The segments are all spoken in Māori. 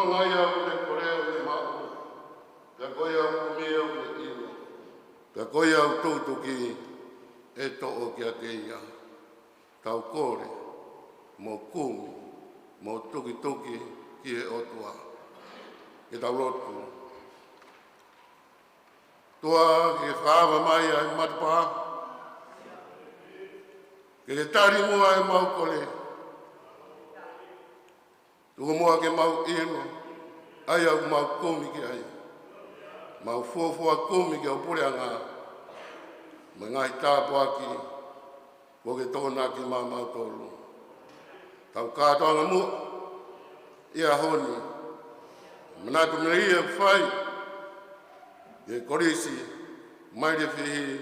tonga ia o le koreo le mao. Pea koe au kumia o le iwa. Pea koe au tautuki e to'o kia te ia. Tau kore, mo kumi, mo tuki ki e otua. E tau lotu. Tua ke whaawa mai ai matapa. Ke le tari mua e mau kole. Tuka mua ke mau ino. Ai au mau kumi ki ai. Mau fuafua kumi ki au pure anga. Ma ngai tāpu aki. Ko ke tōna ki mau tolu. Tau kātoanga mua. Ia honi. Manatu mea ia whai. E korisi. Mailefihi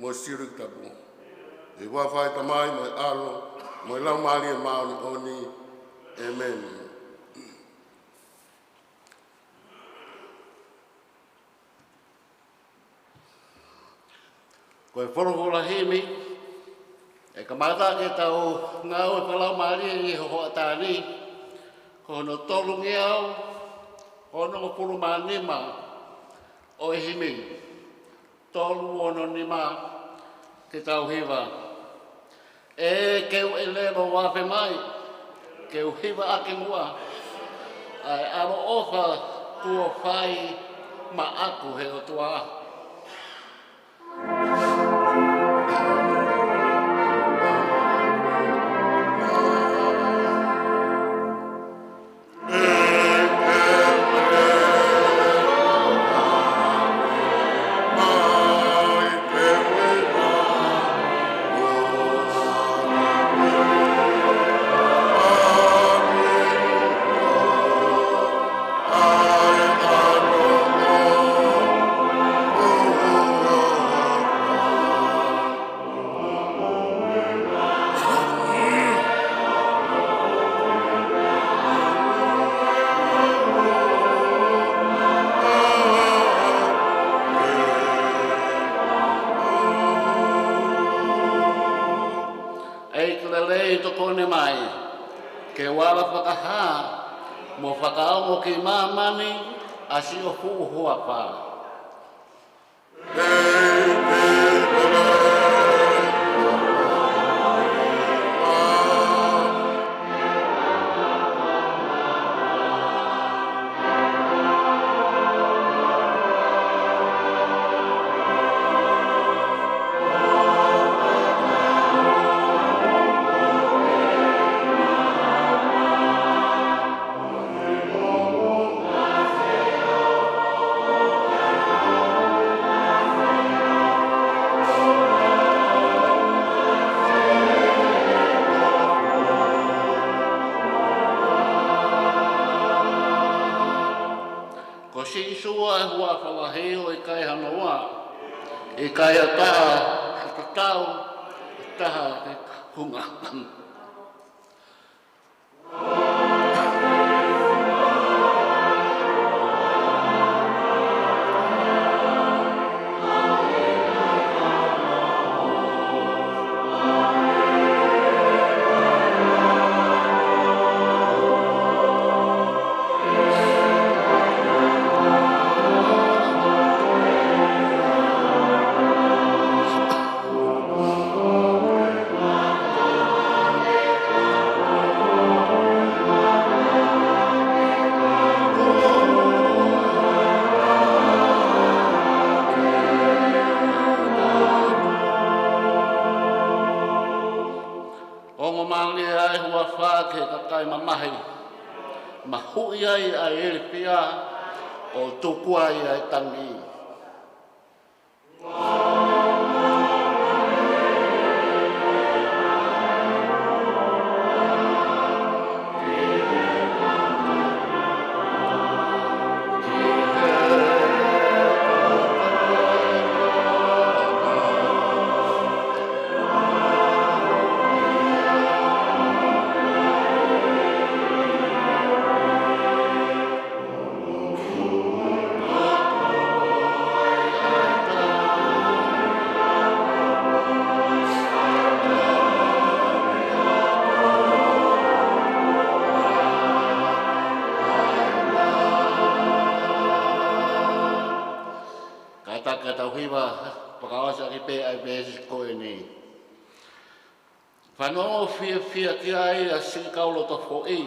Siulikutapu. E wawhai tamai mo e alo. Mo e lau maali e maoni oni. Amen. Koe whorowhora hemi, e ka mata ke tau ngau e whalau maari i ho atani, hono tolungi au, hono puru manima o e himi, tolu ono nima ke tau hiva. E keu e lero wafe mai, keu hiva ake mua, ai alo ofa kua whai ma aku he o tua. Mo whakaongo ki mamani, asi o hua pā. E kai a taha, ka tau, taha ke hunga. Mahui ai a Mailefihi o tuku ai ai tangi. Oh, hiwa pakaosa ki pe ai besis ko ni. Whanongo fia ki ai a si kaulo to fo i.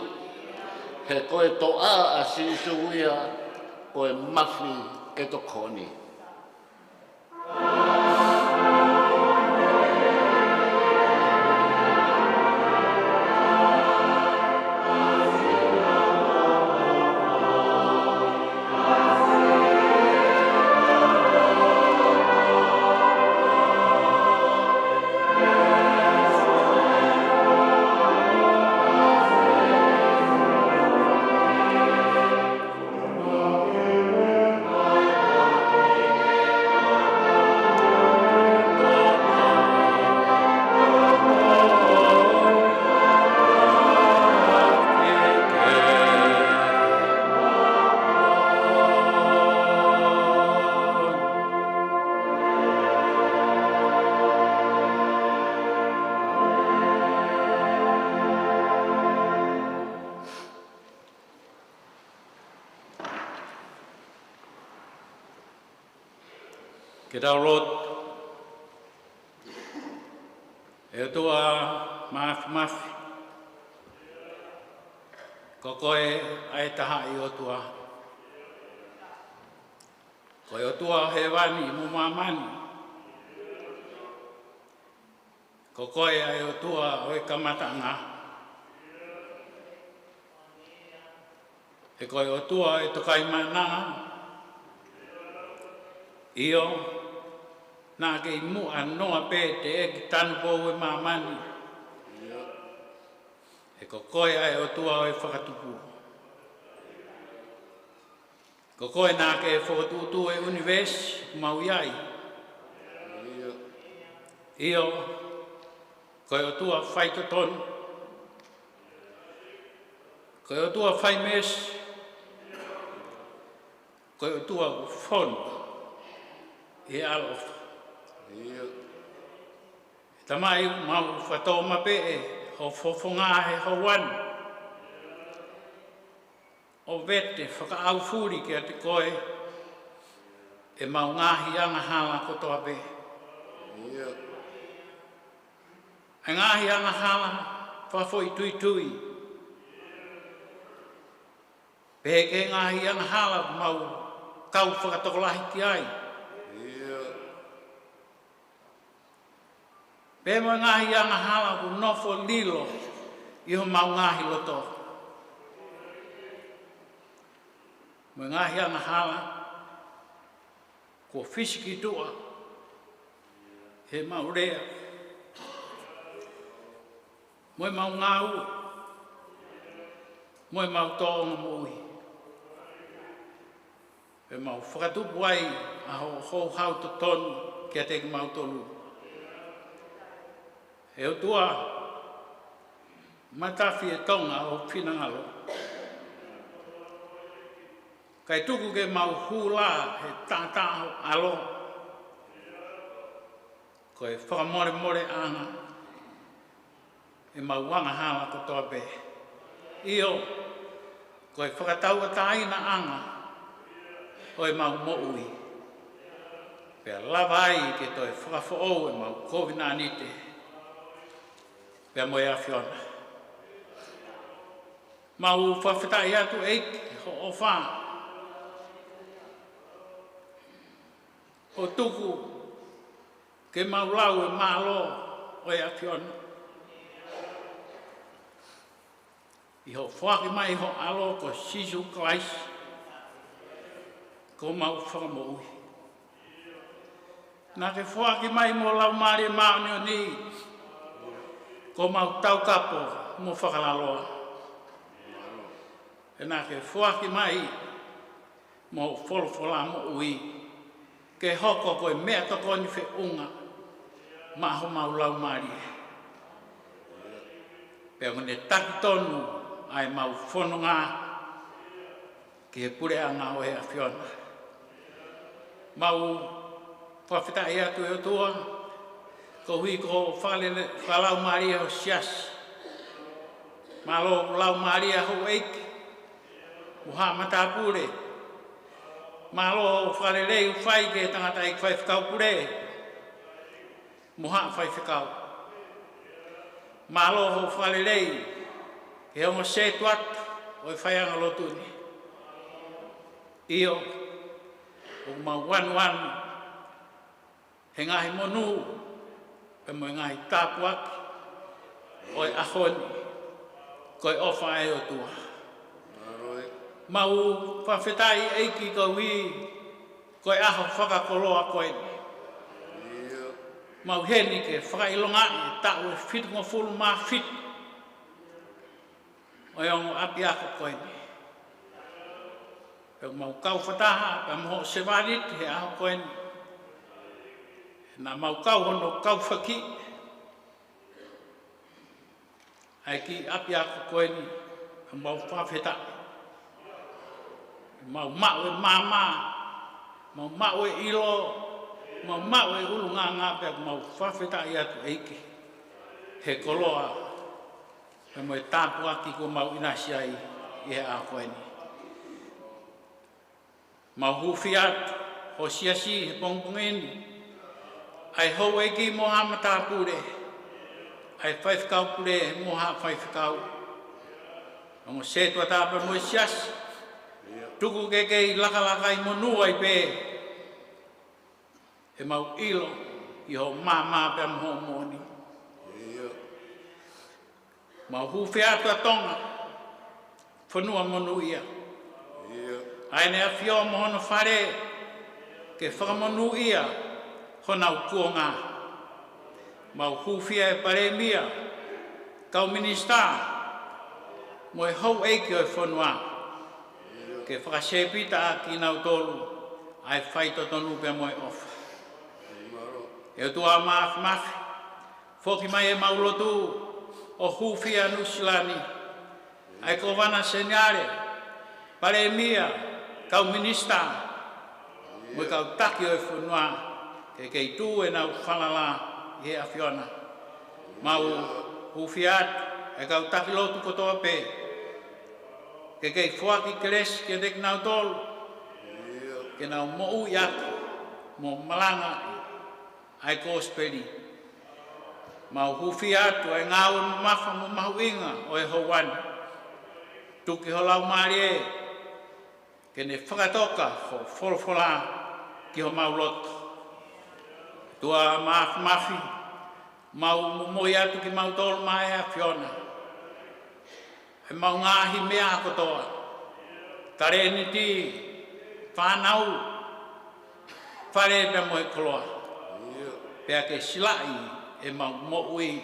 He koe to a si suia koe mafi e to koni. Ke daurot, e toa mafi. Ko koe ai taha i o tua. Koe o tua he wani mo mamani. Ko koe ai o tua o e kamatanga. E koe o tua e tokai mana. Io na ke mu anoa pe te e ki tanu pou e mamani. E ko koe ai o tua o e whakatupu. Ko koe na ke whakatutu e universi mau iai. Io koe o tua whai totonu. Koe o tua whai mesi. Koe o tua whonu. E alofa. Tamai mau whatau mape e ho fofonga he hawan. O vete whakaau furi ki a te koe e mau ngahi anga hala kotoa pe. E ngahi anga hala whafoi tui. Pe ke ngahi anga hala mau kau whakatokolahi ti ai. Pe mo ngahi anga hala ku nofo lilo i ho mau ngahi loto. Mo ngahi anga hala ko fisiki tua he mau rea. Mo mau ngau. Mo mau tonga mui. Pe mau whakatupu ai a ho hau to tonu ki a teki mau tolu. E o tua matafi e tonga o pinangalo. Kai tuku ke mau hula he tātāho alo. Ko e whakamore anga. E mau wanga hala kotoa pe. Io, ko e whakatau a tāina anga. O e mau moui. Pea lawai ke to e whakafo e mau kovinanite. Pea moe a whiona. Mau whawhetai atu eiki ho o wha. O tuku ke mau lau e malo o e a whiona. I ho whaki mai ho alo ko sisu klais. Ko mau whakamoui. Nā ke whaki mai mo lau maari e maoni o ni. Ko mau tau kapo mo whakalaloa. E nā ke whuaki mai mo wholawhala mo ui. Ke hoko koe mea toko ni whi unga. Maho mau lau maari. Pea ngone taki tonu ai mau whononga. Ke pure anga o hea whiona. Mau whawhitai atu e o tua. Ko hui ko whalau maria ho sias. Malo lau maria ho eiki. Muha matapure. Malo wharelei whai ke tangata i whai whakau pure. Moha whai whakau. Malo ho wharelei ke ongo se tuat o i whai anga lotuni. Io, o ma wan he ngahi monu, pe mo ngahi tāpuak, o i ahoni, ko i ofa e o tua. Mau whawhetai eiki ko wi, ko i aho whakakoloa koe. Mau heni ke whakailonga i tau e whitunga fulu mā whit, o i ongo api ako koe. Pe mau kau whataha, pe moho se warit he aho koe. Nā mau kau hono kau whaki. Ai ki api ako koe ni, mau whawheta. Mau mau e mama, mau mau e ilo, mau mau e ulunga ngā pe mau whawheta i atu eike. He koloa, pe mo e tāpu aki ko mau inasi ai i he a koe ni. Mau huwhi atu, ho siasi he pongpongeni, ai hou eiki moha matapure, ai whaifkau pure moha whaifkau. Ongo se tua tāpa mo siasi, tuku kei laka i monua i pē. E mau ilo i ho mama pe moho moni. Mau huwhi atu a tonga, whanua monu ia. Ai nea whio mohono whare, ke whakamonu ia, honau kuonga. Mau huwhia e paremia, kau minista, mo e hou eiki o e whanua. Ke whakasepita a ki nau tolu, ai whaito tonu pe mo e ofa. E tua mafi, whoki mai e maulotu, o huwhia nusilani, ai kovana senyare, paremia, kau minista, mo kau taki o e whanua, ke kei tū e nau whalala i he awhiona. Mau huwhiat, e kau taki lotu kotoa pē, ke kei whuaki keres ke dek nau tolu, ke nau mo'u i aku, mo Malanga'i, ai kōsperi. Mau huwhiat, o e ngāu e mafa mo mahuinga o e houani, tuki ho lau maari e, ke ne whakatoka ho wholwhola ki ho mauloto. Tua mafi, mau moi atu ki mau tolu mai a whiona. E mau ngāhi mea kotoa. Tare ni ti, whanau, whare pe mo e koloa. Pea ke silai e mau mo'ui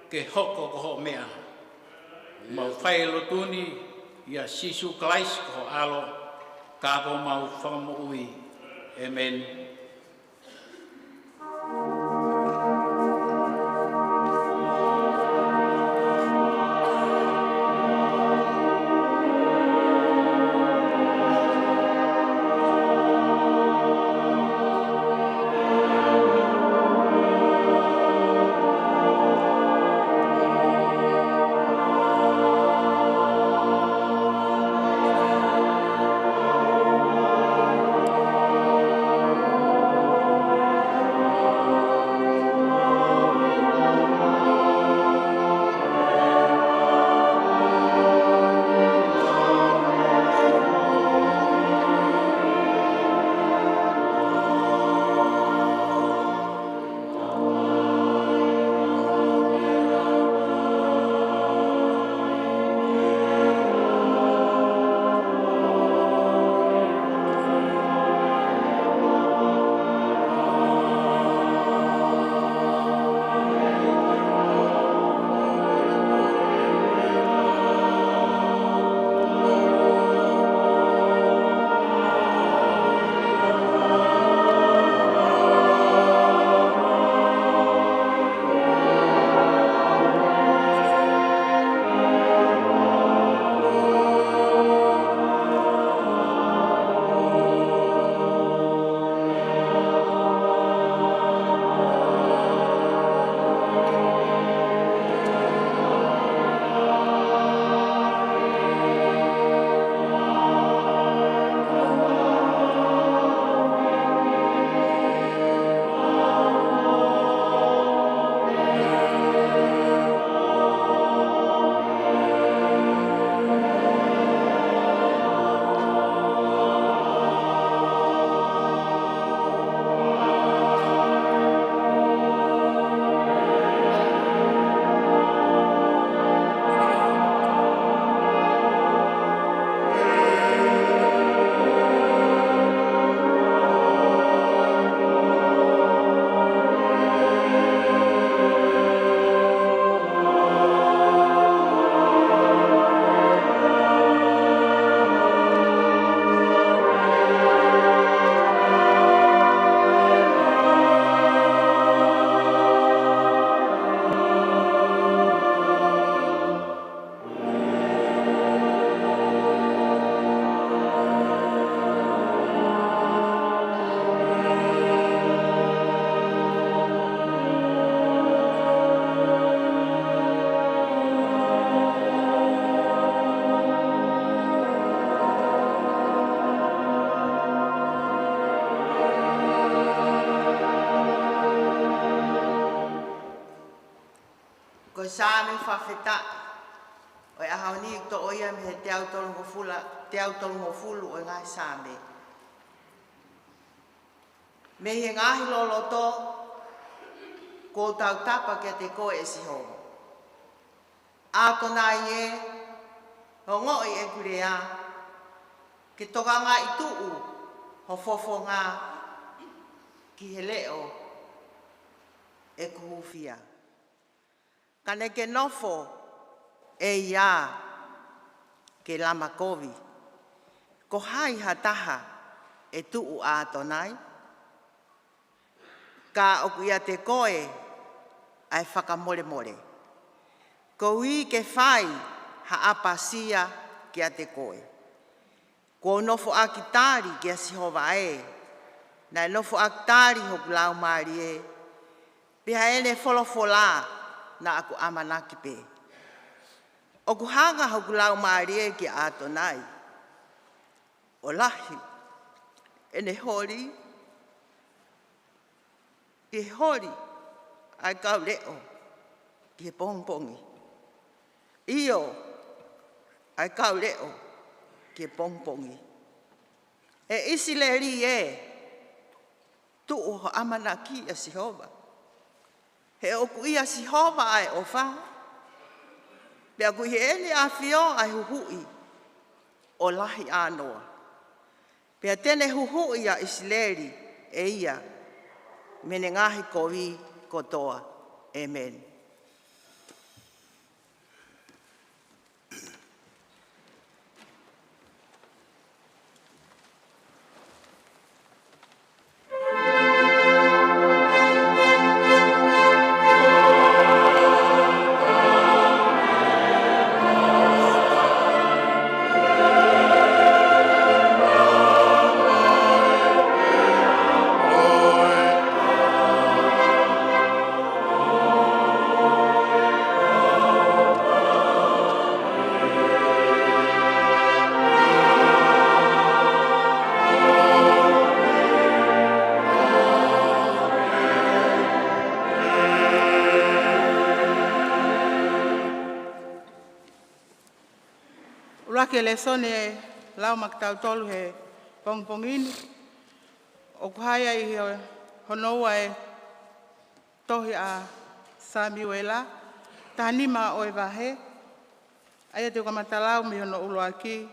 ke hoko ko ho mea. Mau whai lotuni, ia sisu kalais ko alo, kako mau whakamo'ui. Amen. Ko sāme whawheta, o e ahaoni to oia me he te autolungo fulu o ngai sāme. Me he ngahi loloto, ko tau tapa kia te koe e siho. Ato nai e, ho ngoi e kurea, ke toka ngā i tuu, ho fofo ngā, ki he leo, e kuhufia. Kane ke nofo, e ia, ke lama kovi. Ko hai hataha, e tuu ato nai. Ka oku ia te koe, ai whakamore more. Ko i ke whai, ha apasia kia te koe. Ko nofo aki tāri kia sihova e, nai nofo aki tāri hoku lau maari e, piha ene wholofola na aku amanaki pe. Oku hanga hoku lau maari e kia ato nai. O lahi, ene hori, i hori, ai kau leo, ki he pongpongi. Io, ai kau leo, ki he pongpongi. E isi le ri e, tu o amanaki a Sihova. He oku ia Sihova ai o wha. Pea kui he ene a whio ai huhui, o lahi anoa. Pea tene huhui a Isileri e ia, mene ngahi kovi kotoa. Amen. Ke le sone lau maktau tolu he pongpongini. O kuhaya i honoua e tohi a Samuela. Tahanima o e wahe. Aia te kamatalau mi hono ulo aki.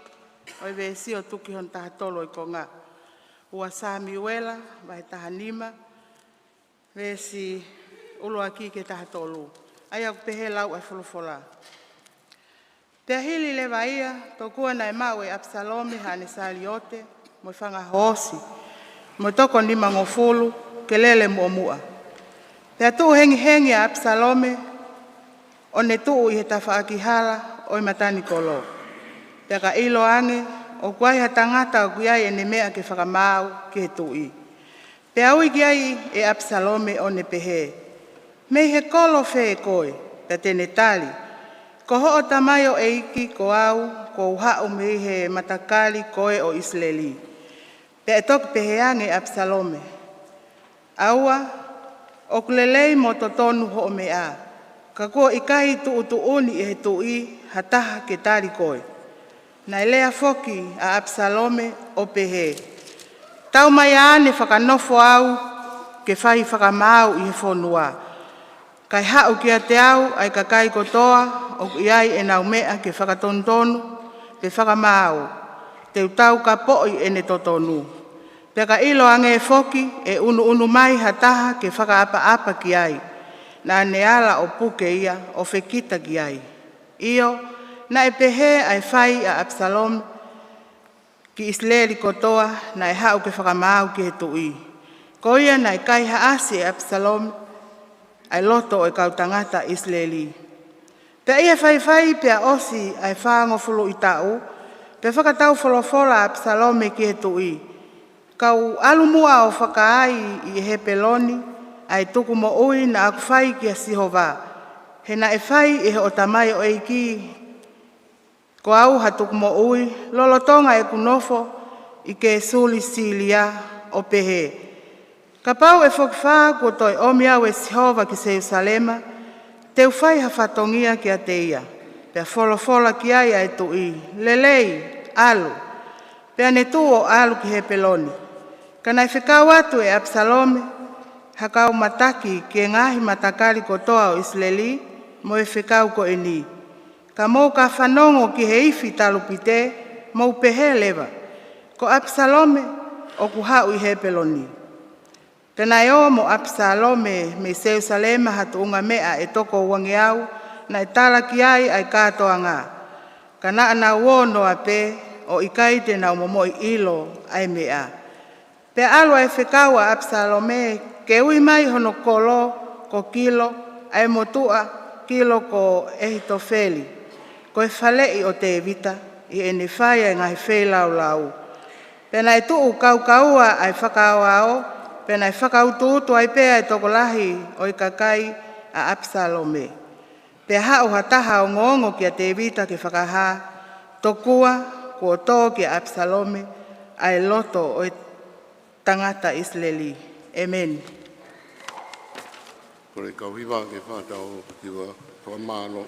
O e vesi o tuki hon tahatolo i konga. Ua Samuela, wahe tahanima. Vesi ulo aki ke tahatolo. Aia kupehe lau e folofola. Te hili le vaia, tokua na e mau e Absalome hane saliote, mo whanga hosi, mo toko ni mangofulu, ke lele mua. Te atu hengi a Absalome, o ne tuu i he tawhaakihala o i matani kolo. Te ka ilo ange, o kuai ha tangata o kuiai e ne mea ke whakamau ke he tui. Pe aui kiai e Absalome o ne pehe. Mei he kolo whee koe, te tene tali. Ko ho o tamayo e iki ko au, ko uhau mei he matakali koe o Israeli. Pe e toki peheange Absalome. Aua, o kulelei mo totonu ho o mea. Ka kua ikahi tuuni e he tui hataha ke tari koe. Na elea foki a Absalome o pehe. Tau mai ane whakanofo au ke whahi whakamau i he whonua. Kai hau kia te au ai kakai kotoa o iai e nau mea ke whakatontonu pe whakamau. Te utau ka poi e ne totonu. Pe ka ilo ange foki e unu mai hataha ke whakaapa ki ai. Na ne ala o puke ia o whekita ki ai. Io, na e pehe ai whai a Absalom ki Israeli kotoa na e hau ke whakamau ki he tui. Ko ia na e kai haasi e Absalom ai loto o e kautangata Israeli. Pe ia whai pe a osi ai whango fulu i tau, pe whakatau wholofola Absalome ki he tui. Kau alumua o whakaai i he peloni, ai tuku mo ui na aku whai ki a Sihova. He na e whai e he o tamai o eiki, ko au ha tuku mo ui, lolotonga e kunofo i ke suli silia o pehe. Ka pau e whakawha ko toi omi au e Sihova ki Jerusalema, Teu whai hawhatongia ki a te ia. Pea wholofola ki ai ai tu i. Lelei, alu. Pea ne tu o alu ki he peloni. Kanai whekau atu e Absalome, hakau mataki ki ngahi matakari kotoa o Isleli, mo e whekau ko e ni. Ka mou ka whanongo ki he ifi talupite, mou pehe lewa. Ko Absalome, o kuhau i he peloni. Penai o mo Absalome me Jerusalema hatu unga mea e toko uangi au, na e tala ki ai ai katoa ngā. Kana ana uono a pe, o ikaite na umomoi ilo ai mea. Pe alwa e whekaua Absalome, ke ui mai hono kolo, ko kilo, ai motua, kilo ko ehitofeli. Ko e whalei o te evita, i ene whaia e ngahi whelau lau. Pena e tuu kau-kaua ai whakaua o, pena e whakautu ai pea e tokolahi o i kakai a Absalome. Pea hao hataha o ngongo ki a te evita ke whakaha, tokua ko tō ki a Absalome, ai loto o i tangata Isleli. Amen. Kore kauhiwa ke whātau hiwa whamālo.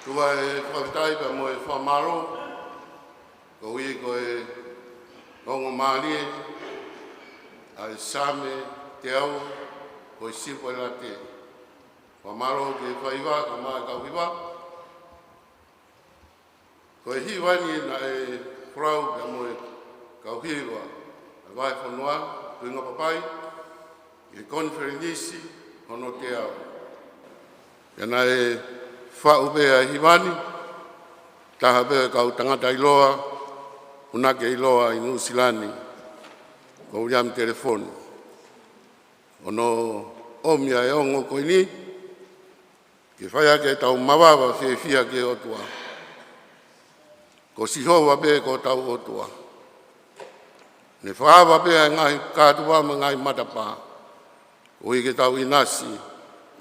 tua e whakatai pa mo e whamaro, ko i ko e ngongo malie, a e same te au, ko e sipo e late. Whamaro ke whaiwa, ka maa ka whiwa. Ko e hiwani na e whrau pa mo e ka whiwa, a vai whanua, tuinga papai, e konferenisi, hono te au. Ia e whau bea hiwani, taha bea kau tangata iloa, unake iloa i Nusilani, ko uriam telefoni. Ono omia e ongo koe ni, ke whaia ke tau mawawa whia ke otua. Ko sihowa bea ko tau otua. Ne whaawa bea ngai kātua ma ngai matapa, ko i ke tau inasi,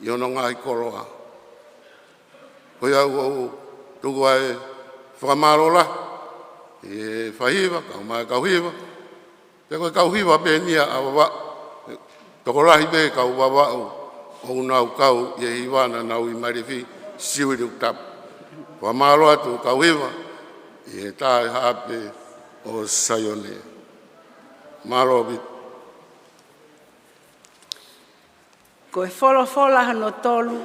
i ono ngai koroa. Koe au tuku ai whakamarola, e whahiwa, kau mai kauhiwa. Te koe kauhiwa pe nia awawa, tokorahi pe kau wawau, o unau kau i hiwana nau i Mailefihi Siulikutapu. Whamaro atu kauhiwa, i tae hape o Sayone. Maro bit. Ko e wholofola hano tolu,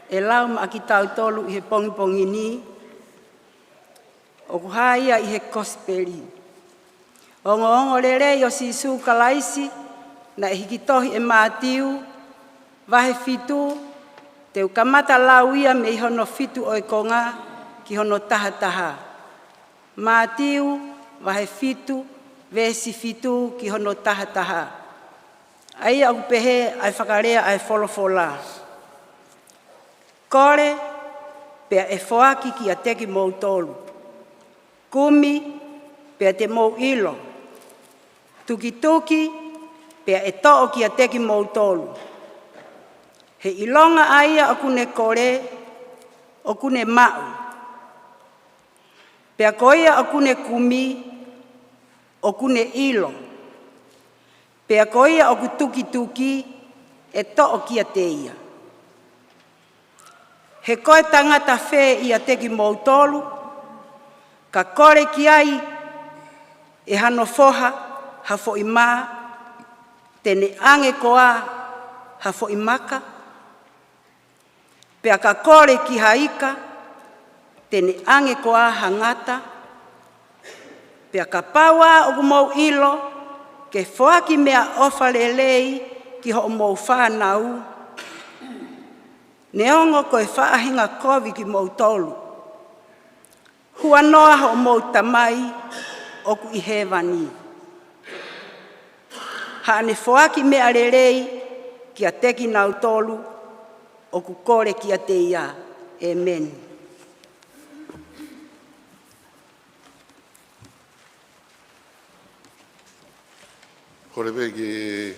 e lau ma ki tau tolu i he pongi ni, o kuhaia i he kospeli. Ongo lere o si su kalaisi, na e hikitohi e mātiu, vahe fitu, te ukamata lau ia me i hono fitu o e konga, ki hono taha. Mātiu, vahe fitu, vesi fitu, ki hono taha. Aia au pehe ai whakarea ai wholofola. Kore, pea e whoaki ki a teki mou tolu. Kumi, pea te mou ilo. Tuki, pea e to'o ki a teki mou tolu. He ilonga aia o kune kore, o kune mau. Pea koia o kune kumi, o kune ilo. Pea koia o kutuki, e to'o ki a teia. He koe tangata whē i a teki mou tolu, ka kore ki ai e hano foha, hafo i mā, tene ange koa, hafo i maka, pea ka kore ki haika, tene ange koa hangata, pea ka paua o mou ilo, ke whoaki mea ofa lelei ki ho mou whanau, neongo koe whaahinga kovi ki mou tolu. Hua noa ho mou tamai oku i hewani. Haane whoaki mea lelei ki a teki nau tolu oku kore ki a te ia. Amen. Kore peki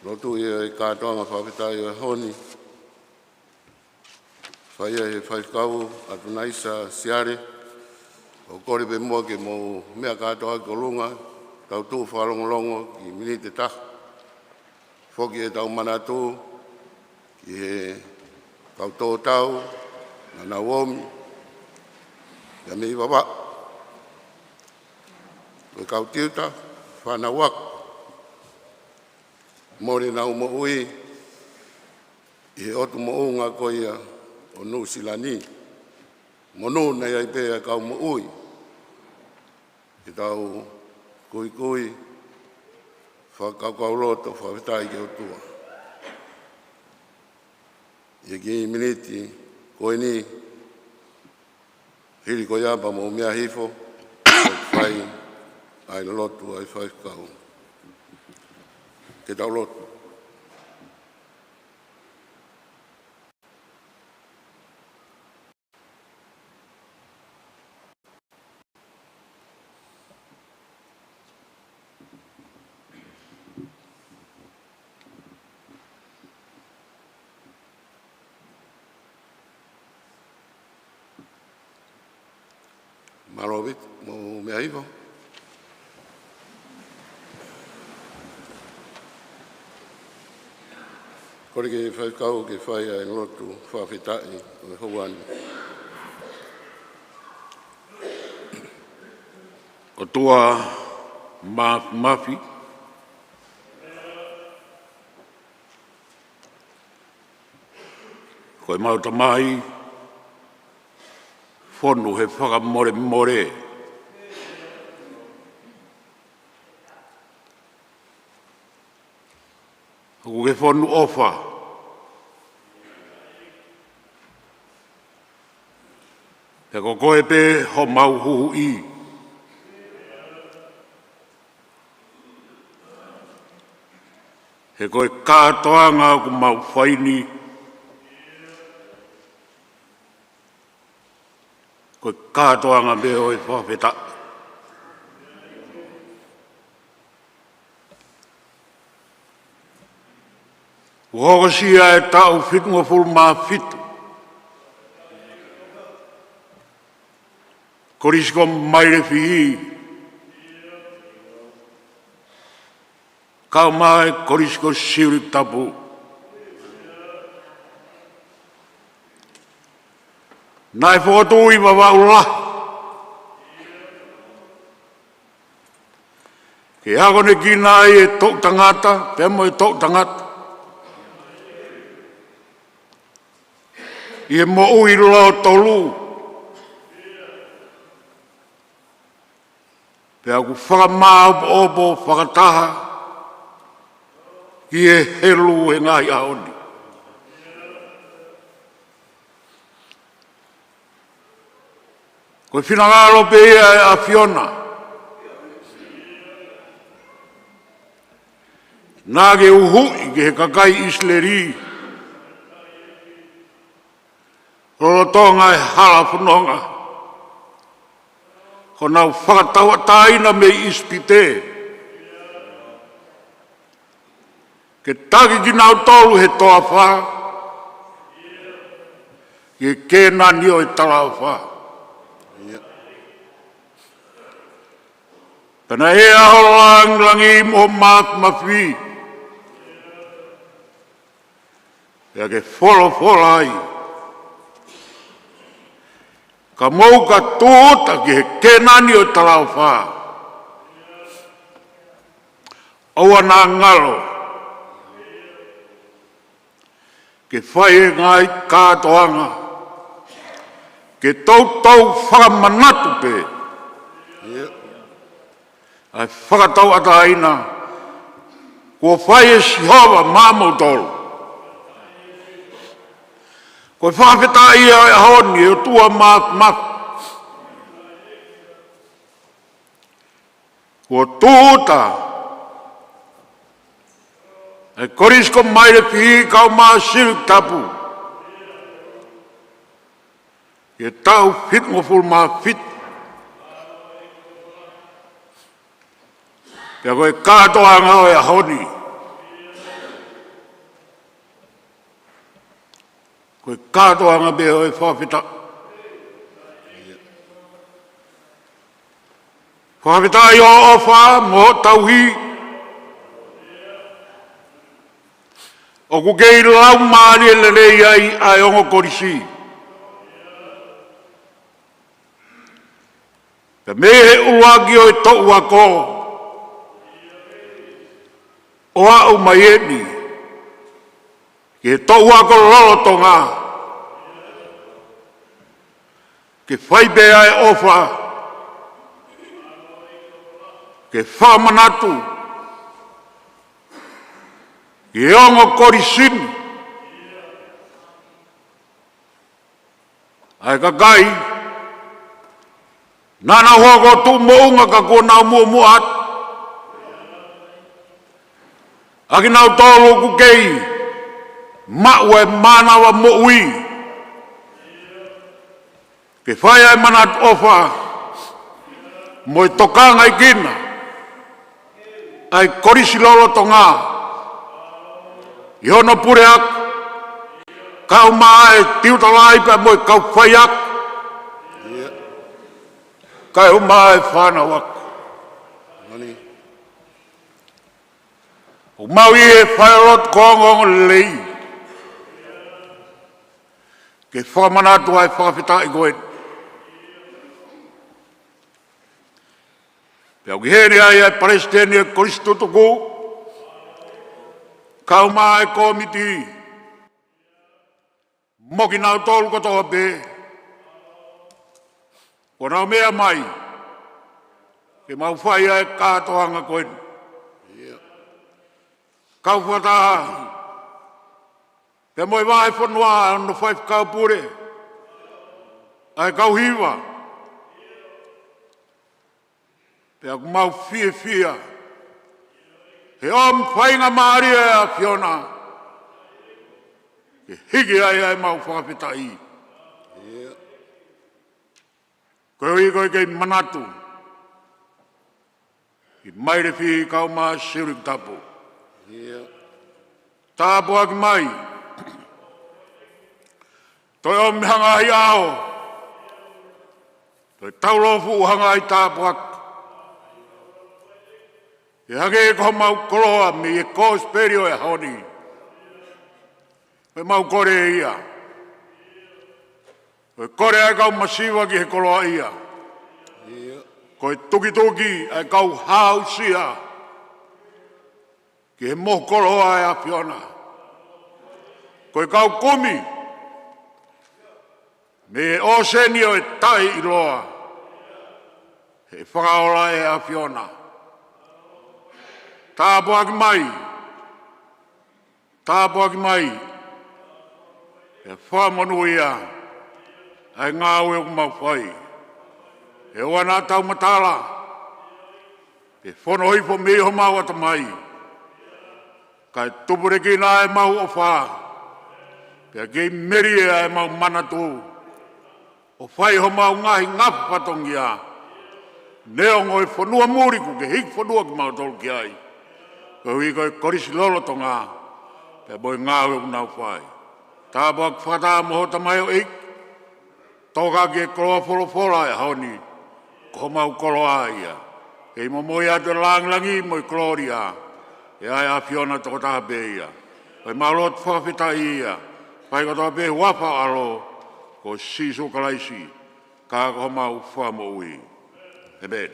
lotu i kātoanga whawhitai o honi. Whaia he whaikau atu naisa siare. O kore pe mua ke mo mea kātoa ki o lunga. Tau tū whalongolongo ki mini te taha. Whoki e tau manatu ki he kautō tau, na womi. Ia me i wawa. Koe kautiuta, whana waka. Mori nau mo ui, i he otu mo unga koia o Nusilani. Monu nei ai pēa kau mo ui. I tau kui, whakakau roto, whawhitai ki o tua. I ki miniti, koe ni, hiri ko iapa mo mea hifo, whai, ai lotu ai whaikau. Ke tau lotu. Marobit, mo mea hifo. Kore ke whaikau ke whai ai lotu whawhetai o hauani. O tua mafi. Koe mauta mai. Whonu he whakamore more. Ko ke whonu ofa. He ko koe pe ho mau huhu i. He koe kātoanga ku mau whaini. Koe kātoanga me hoi whawheta. Uhokosia e tau whitunga fulu mā whitu. Korisiko Mailefihi. Kau mai Korisiko Siulikutapu. Nai whakatui wawaula. Ke hagone ki nai e tok tangata, pe mo e tok tangata. I e mo ui lo tolu. Pe aku whakamau opo whakataha. Ki e helu e ngai aoni. Koe whinangalo pe ia e a Fiona. Nā ke uhui ke he kakai isleri. Rorotonga e hala whanonga. Ko nau whakatawa taina me ispite. Ke taki ki nau tolu he toa wha. Ke kēna nio e talau wha. Pena e aho langi mo mawhi. Pea ke wholo ai. Ka mou ka tōta ki he kēnani o talau wha. Aua nā ngalo. Ke whai e ngai kātoanga. Ke tau whakamanatu pe. Ai whakatau ata aina. Kua whai e sihawa māmau tolu. Koe whakawheta ia e honi e o tua maf. Kua tūta. E korisko Mailefihi kau mā Siulikutapu. E tau whitunga fulu mā whitu. Pea koe kātoanga o e honi. Koe kātoanga me o e whawheta. Whawheta i o ofa mo tauhi. O ku kei lau maari e lerei ai ongo korisi. Pea me he uruaki o e to'u ako. O au mai eni. Ke to'u ako lolotonga. Ke whaibea e ofa. Ke whamanatu. Ke ongo korisini. Ai kakai. Nana hoko tu mounga ka kua mua atu. Aki nau tolu ku kei. Maua e manawa mo ui. Ke whai ai manat ofa. Mo i tokanga i kina. Ai korisi lolo tonga. I hono pure aku. Kau maa e tiutalai pa mo i kau whai aku. Kau maa e whanau aku. O mau i e whaerot kongong lei. ke whamanatu ai whakawhita i koe. Pea ki here ai ai Palestine e Kristo tuku, kauma e komiti, moki nau tolu katoa pe, ko nau mea mai, ke mau whai ai kātoanga koe. Kau whataha, pe moi wae whanua no whai whakau pure, ai kau hiwa, pe aku mau fia, he om whainga maaria a Fiona, ke hiki ai mau whakapitai. Koe koe kei manatu, i Mailefihi Siulikutapu. Tāpua ki mai, toi o mihanga hi ao, toi taulofu uhanga i tāpua. E hake e koho mau koroa mi e kōsperio e honi. E mau kore e ia. E kore ai kau masiwa ki he koroa ia. Ko e tuki ai kau hausia. Ki he moho koroa e a Fiona. Ko e kau kumi. Me e osenio e tai i loa. He whakaola e a Fiona. Tāpua ki mai, e whamonu ia, ai ngā ue ku mau whai. E wana tau matala, e whono hifo miho mau ata mai. Kai tupure ki nā e mau o whā, pia ki meri e mau manatu, o whai ho mau ngahi ngapu patongi a. Neongo e whanua muriku, ke hik whanua ki mau tolu ki ai. Ko hui koe korisi lolo to ngā, pe boi ngā ue unau whai. Tāpua ki whata moho tamai o ik, toka ki e koroa wholofola e haoni, ko mau koroa ia. Kei mo moi atu langlangi moi kloria, e ai a Fiona toko taha pe ia. Koi maulot whakawhita ia, pai kotoa pe wapa alo, ko sisu kalaisi, ka ko mau whamo ui. Amen.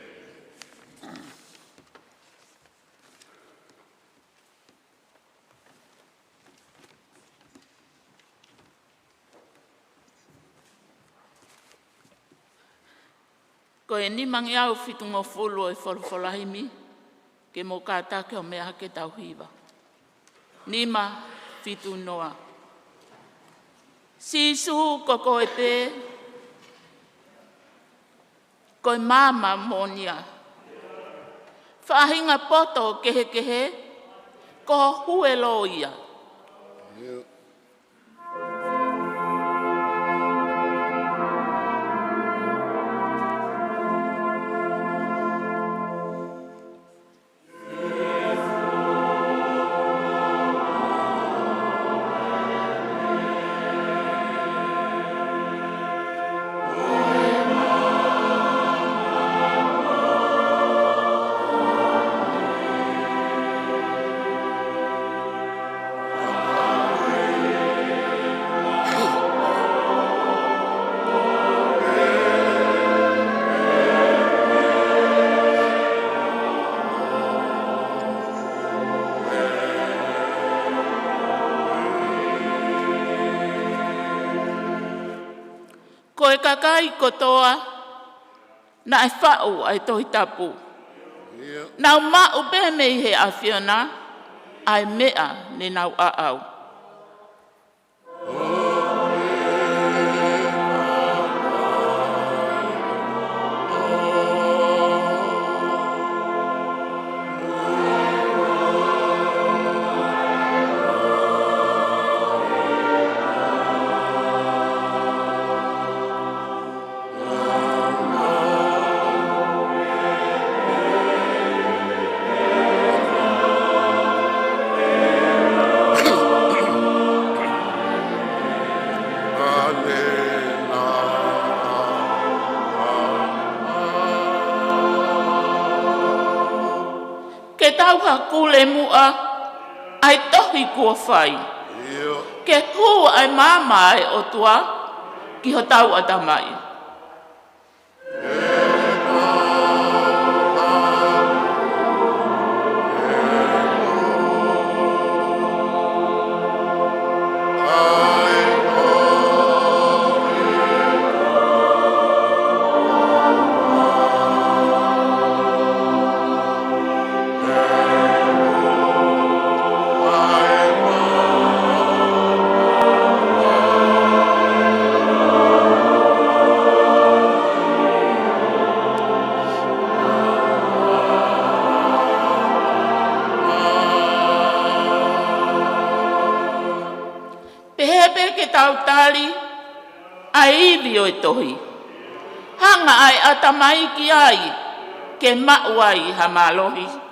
Ko e ni mangi au fitungo fulu e wholawhalahimi, ke mo kātake o mea hake tauhiwa. Nima fitu noa. Sisu ko koe pe, koe mama monia. Whahinga poto kehe, ko huelo ia. Ko e kakai kotoa, na e whau ai tohi tapu. Nau mau pe mei he a Fiona, ai mea ne nau a au. Ke tau ha kule mua, ai tohi kua whai. Ke hu ai mama ai o tua, ki ho tau atamai. Tautali, ai iwi o e tohi. Hanga ai atamai ki ai, ke mauai ha malohi.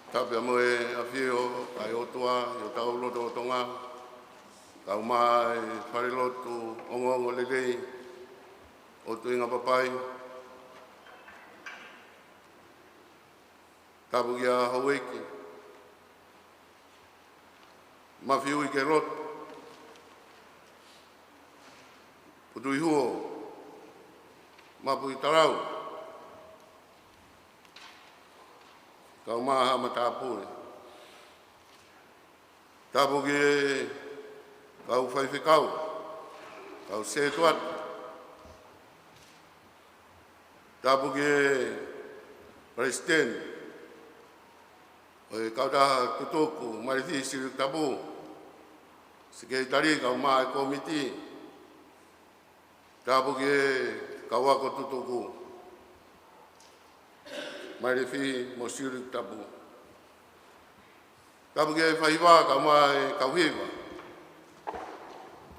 Tapia moe a whio, ai otua, i o tau loto o tonga, kau mai, whare lotu, ongo lelei, o tuinga papai. Tapu ki a haueki. Mawhiu i ke roto. Putui huo. Mapu i tarau. Kau maha matapure. Tapu ki kau whaiwhikau. Kau setuat. Tapu ki President. Oi kau dah tutuku. Mailefihi Siulikutapu. Sekretari kau maha komiti. Tapu ki kau ako tutuku. Mailefihi Siulikutapu. Tapu ki whaiwa kau mai kau hiwa.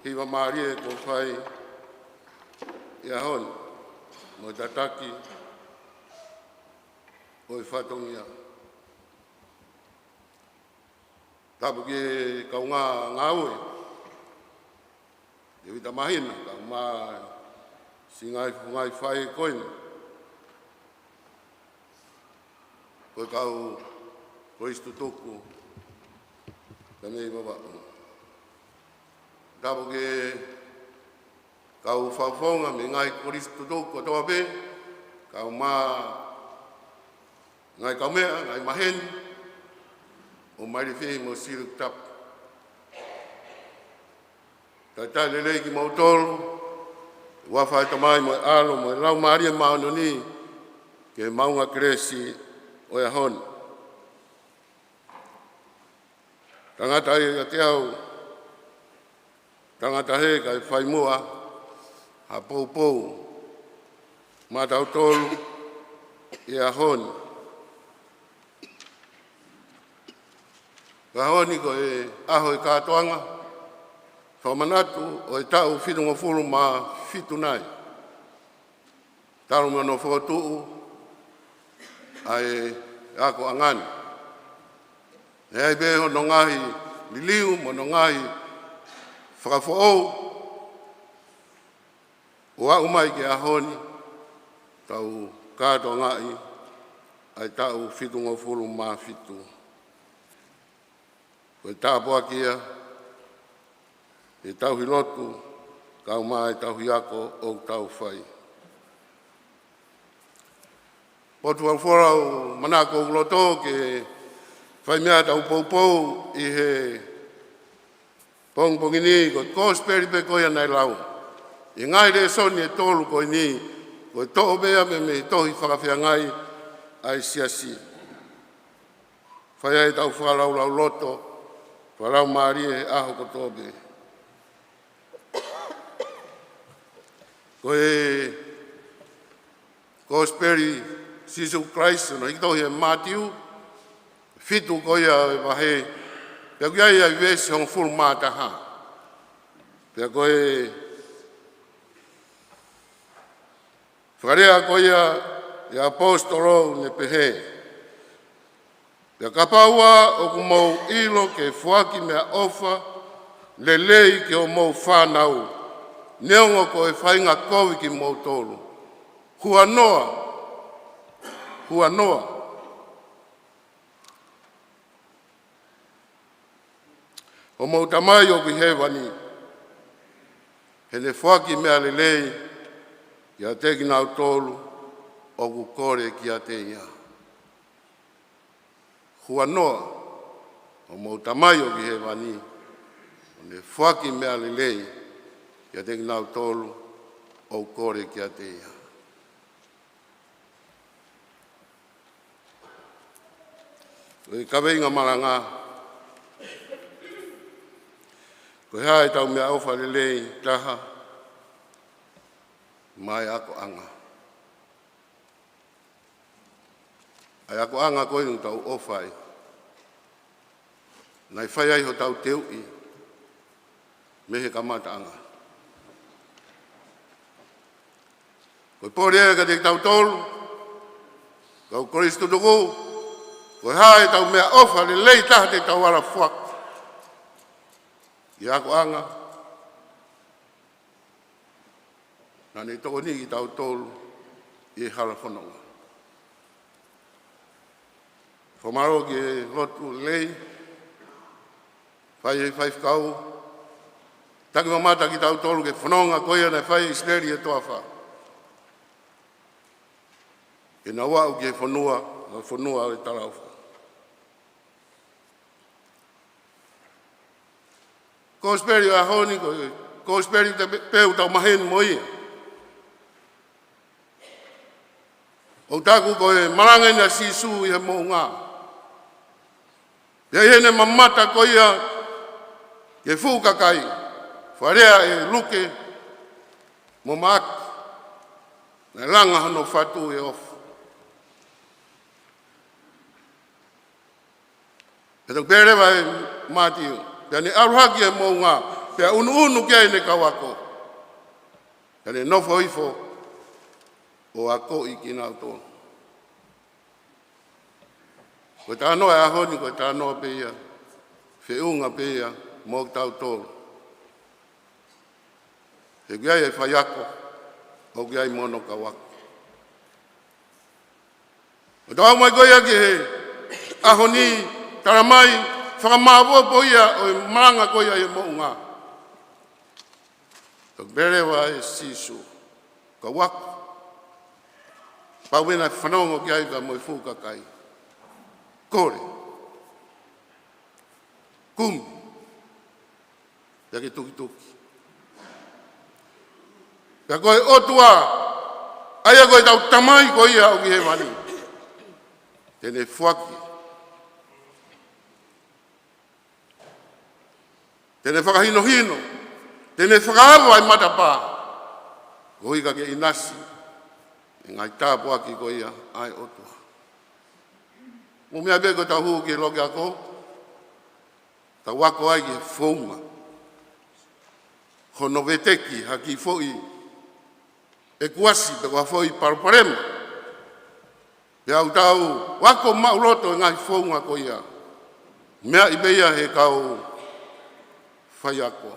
Hiwa maarie ko whai ia hon. Mo tataki. Oi whatongia. Tapu ki kau ngāue. Ia wita mahina kau mai singai fungai whai koina. Koe kau koistu tuku, ka mei mawau. Tapu ke kau whawhonga me ngai koistu tuku toa pe, kau ngai kau mea, ngai mahen, o Mailefihi Siulikutapu. Taitai lelei ki mautoro, wawhai tamai mo alo mo lau maria maononi, ke maunga kresi, o ia hon. Tangata e te au, tangata he kai whai mua, ha pou, matau tolu, ia hon. Ka honi ko e aho e kātoanga, whamanatu o e tau whitunga furu ma whitu nai. Taru mano whakatuu, ai ako angani. E ai beho no ngahi liliu mo no ngahi whakafoou. O au mai ke ahoni tau kāto ngai ai tau whitunga furu ma whitu. Koe tāpua kia e tau hilotu kau mai tau hiako o tau whai. Potu au whorau manako uloto ke whai mea tau poupou i he pongpongini ko kōsperi pe koia nei lau. I ngai re soni e tolu koe ni, koe to'o bea me tohi whakawhia ngai, ai siasi. Whai ai tau whalau lau loto, whalau maari e aho kotobe. Koe Gospel Sisu Christ, no hito he Matthew, fitu koia e wahe, pia kuia ia vesi hong full mataha. Pia koe whakarea koia e apostolo ne pehe. Pia kapaua o kumau ilo ke fuaki mea ofa, le lei ke o mau whanau, neongo ko e whainga kowi ki mau tolu. Hua noa. O mau tamai o ki hewani, he le whaki mea le lei, ki a teki nau tolu, o ku kore ki a te ia. Hua noa, o mau tamai o ki hewani, o le whaki mea le lei, ki a teki nau tolu, o kore ki a te ia. Koe kawe inga Malanga'i. Koe hae tau mea ofa lelei taha. Mai ako anga. Ai ako anga koe nung tau ofa ai. Nai whai ai ho tau teu i. Mehe kamata anga. Koe pōrea ka te tau tolu. Kau Kristo tuku. Koe hae tau mea ofa le lei taha te tau ara fuak. I ako anga. Nani toko ni ki tau tolu i hala whanonga. Whamaro ki e lotu lei. Whai e whaifkau. Taki mamata ki tau tolu ke whanonga koia nei whai isteri e toa wha. E na wau ki e whanua e tarau wha. Gospel a honi ko gospel te peu tau mahen moi. O taku ko e Malanga'i na sisu i he mo ngā. Ia hene mamata ko ia ke fukakai. Wharea e luke mo maaki. Na langa hano whatu e ofu. E tau perewa e Matthew. Pea ne aruhaki e mou ngā, pea unu kia e ne kawako. Pea ne nofo ifo o ako i ki nau tō. Koe tā noa e ahoni, koe tā noa peia, whiunga peia, mō tau tōru. He kia e whaiako, o kia i mono kawako. O tau mai koe aki he ahoni, taramai, whakamāpua po ia o e maranga ko ia e mo ngā. Ka berewa e sisu. Ka waku. Pawena whanongo ki aiga mo e fukakai. Kore. Kum. Ia ke tuki tuki. Ia koe otua. Aia koe tau tamai ko ia o ki he mani. Tene fuaki. Tene whakahino-hino, tene whakaawa ai matapā. Ko hika ke inasi, e ngai tāpua ki ko ia ai otua. Mo mea beko tau huu ki loke ako, tau wako ai ki whaunga. Hono veteki haki fōi e kuasi pe kua fōi paruparema. Pe au tau wako mauloto e ngai whaunga ko ia. Mea ibeia he kau whai ako.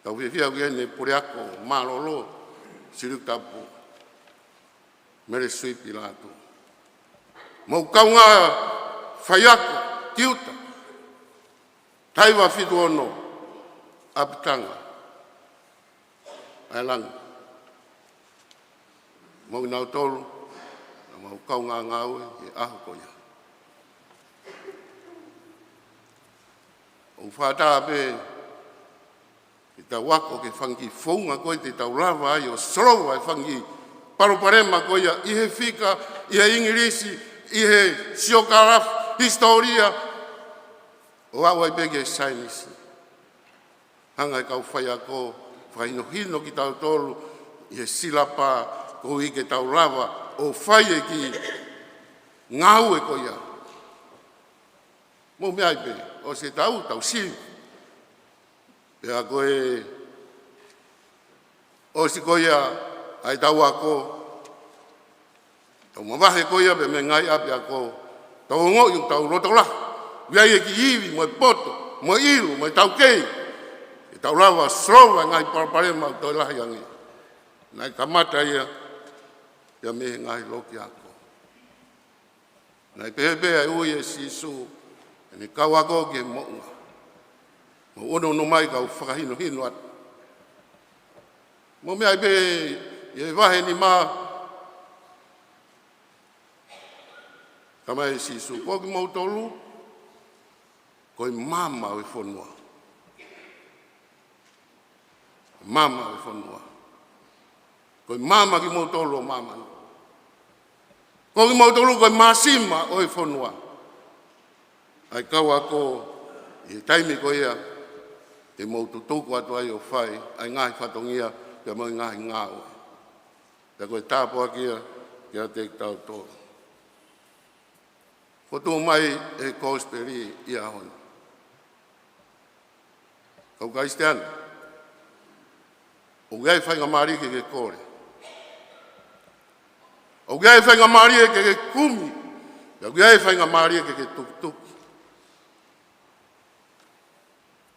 Tau whiwhia ki ene pure ako, Malolo, Siulikutapu, Mailefihi Siulikutapu. Mau kaunga whai ako, tiuta. Taiwa whitu ono, apitanga. Ailangi. Mau nau tolu, mau kaunga ngaue, e aho koia. O whātaa pe, i ta wako ke whangi whaunga koe te tau lava ai o sorowa e whangi Paroparema ko ia, i he fika, i he ingirisi, i he siokaraf, historia. O au ai bege sainisi. Hanga e kau whai ako, whaino hino ki tau tolu, i he silapa, ko i ke tau lava, o whai e ki ngau e ko ia. Mo mea ipe, o se tau si. Pea koe, o si ko ia, ai tau ako, tau mawahe ko ia, pe me ngai api ako, tau ngoi, tau rotola, wiai e ki iwi, mo e poto, mo ilu, mo e tau kei, e tau lava srova ngai parparema, tau lahi angi. Nai kamata ia, ia me ngai loki ako. Nai pehepea e ui e sisu, ni kau ako ke mo'unga. Mo ono no mai kau whakahino hino atu. Mo mea ipe, i wahe ni mā, kamai sisu, ko ki mau tolu, ko i mama o i whonua. Mama o i whonua. Ko i mama ki mau tolu o mama. Ko ki mau tolu ko i masima o i whonua. Ai kau ako, i taimi ko ia, e mau tutuku atu ai o whai, ai ngahi whatongia, kia mau ngahi ngāo. Ia koe tāpua kia, kia te tau tō. Koto mai e kōsperi i ahon. Kau kaistean, o gai whainga maari ke kore. O gai whainga maari ke kumi, o gai whainga maari ke tukutuki.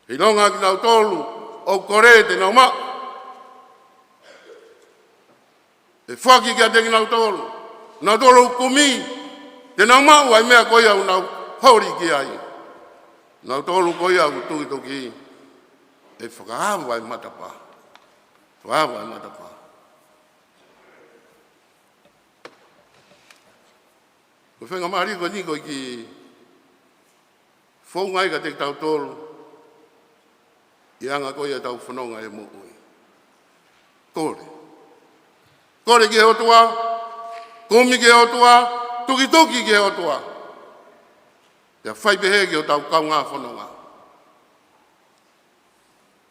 I longa ki nau tolu, o kore te nau ma. E whaki kia te ki nau tolu kumi, te nau ma ua mea koia u nau hauri ki ai. Nau tolu koia u tuki toki, e whakaawa ai matapa. Whakaawa ai matapa. Ko whenga maari ko niko ki whaungai ka te tau tolu, i anga koia tau whanonga e mo'ui. Kore. Kore ki he otua, kumi ki he otua, tuki ki he otua. Ia whaipehe ki o tau kau ngā whanonga.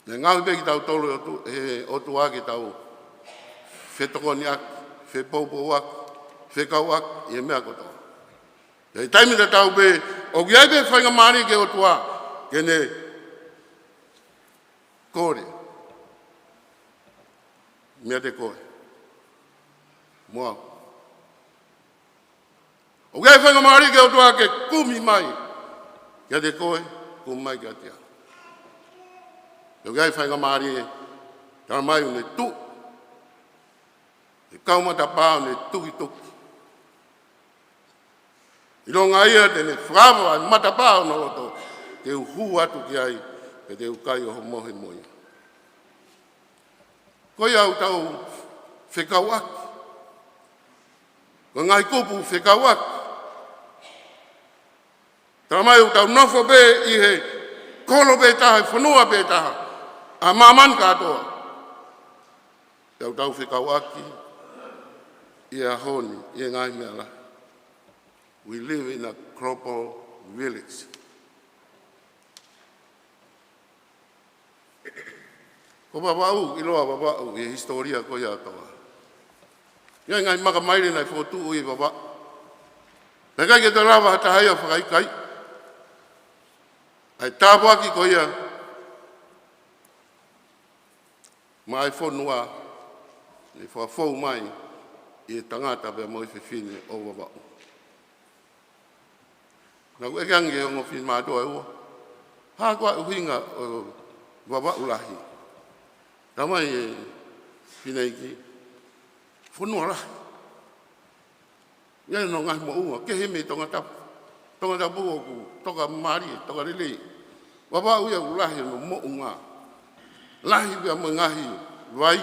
Ia ngāwi pe ki tau tolu he otua ki tau whetokoni ak, whepaupo ak, whekau ak, i e mea kotoa. Ia i taimi te tau pe, o ki ai pe whainga maari ki otua, kene kore. Mea te koe. Moa. O gai whainga maari ke o toa ke kumi mai. Kia te koe, kumi mai kia tia. O gai whainga maari e, tara mai une tu. E kaumata pā une tuki. I ronga ia tene whakawa, mata pā una roto. Te uhu atu ki ai. E te ukai o mohe moia. Koi au tau whekau aki. Ko ngai kupu whekau aki. Tara mai au tau nofo be i he kolo be taha, whanua be taha. A maman katoa. Au tau whekau aki. I a honi, i ngai mea la. We live in a crippled village. Ko babau, i loa babau, i historia ko ia toa. Ia ngai maka maire nai whotu i baba. Peka ke te rawa hata haia whakaikai. Ai tāpaki ko ia. Ma ai whonua, ni whawhau mai, i e tangata pia mo i whiwhine o babau. Nā koe kange o ngofin mātua e ua. Hā koa uhinga o babau lahi. Tamai e whineiki, whanua rahi. Ia no ngahi mo unga, ke he me tonga tapu. Tonga tapu o ku, toka maari, toka rilei. Wapa uia ku lahi no mo unga. Lahi pia mo ngahi, ruai.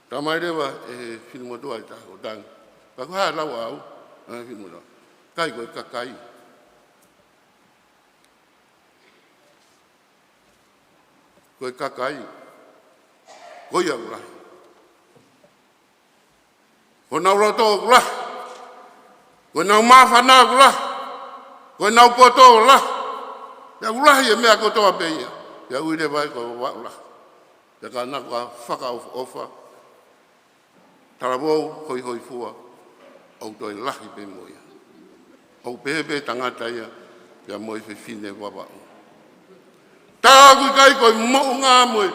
Tamai rewa e whinumatua i taha o tangi. Ka kuhaa lawa au, whinumatua. Kai koe kakai. Koe kakai, koe au rahi. Ko nau roto kula. Ko nau mawhana kula. Ko nau koto kula. Ia ulahi e mea kotoa peia. Ia uire vai ko waula. Ia ka naku a whaka ofa. Tarawou hoi hoi fua. Au toi lahi pe moia. Au pepe tangata ia. Ia moi whiwhine wawau. Tāku kai koe mo ngā moe.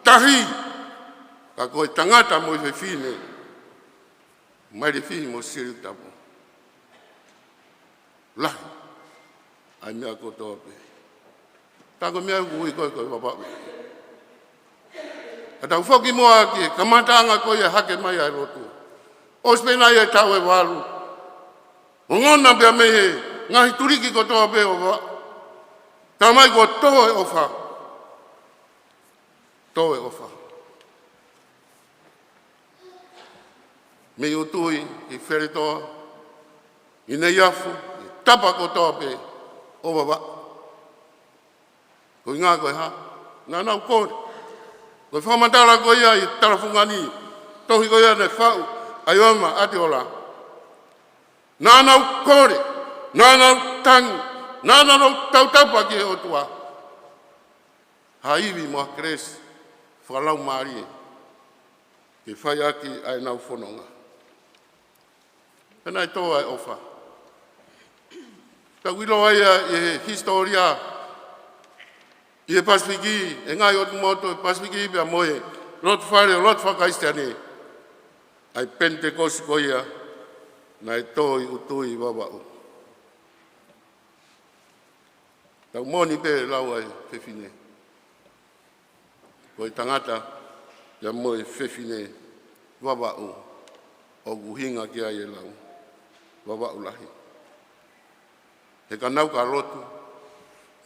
Tahi. Ka koe tangata moi whiwhine. Mailefihi Siulikutapu. Lahi. Ai mea kotoa pe. Tāko mea kui koe wawau. Atau whoki moa ki kamatanga koe hake mai ai rotu. Ospena ia tau e walu. O ngona pia mehe, ngahi turiki kotoa pe o wa. Tā mai ko toe ofa. Toe ofa. Me utui i wheretoa, i nei afu, i tapa kotoa pe o wa. Ko ngā koe ha, ngā nau kore. Koe whamatara koe ia i tarawhungani, tohi koe ia ne whau, ai oma ati ola. Nā nau kore, nā nau tangi, nā nau tautapa ki he otua. Haiwi moa kresi, whakalau maari, ke whai aki ai nau whanonga. Pena i toa e ofa. Ka wilo ai e historia, i e Pasifiki, e ngai otu moto e Pasifiki pia moe, lot whare o lot whakaistiane, ai Pentecost koia, na e toi utui wawau. Tau moni pe lau ai whiwhine. Ko i tangata, ia moe whiwhine wawau, o guhinga ki ai e lau, wawau lahi. He ka nau ka rotu,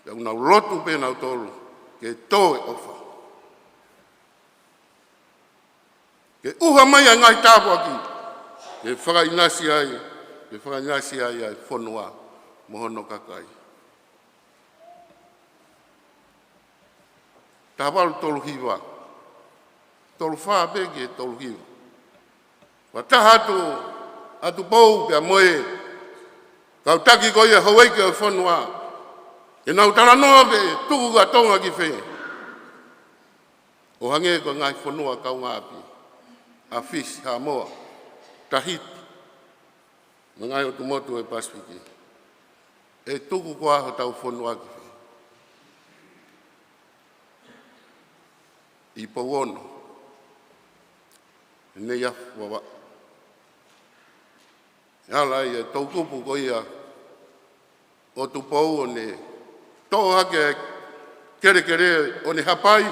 ia unau rotu pe nau tolu, ke toe ofa. Ke uha mai a ngai tāpu aki, ke whakainasi ai ai whanua mohono kakai. Tāpalu tolu hiwa, tolu whaa pe ke tolu hiwa. Wa taha atu pou pia moe, kau taki ko ia hawaike o whanua, e nau taranoa pe tuku ka tonga ki whe. O hange ko ngai whanua kau ngāpi, a fish, ha moa, tahiti, ngai o tumotu e Pasifiki. E tuku ko aho tau whanua ki whe. I pauono, nei afu wawa. Ala ia tau kupu ko ia, o tu pau o ne tō hake kere kere o ne hapai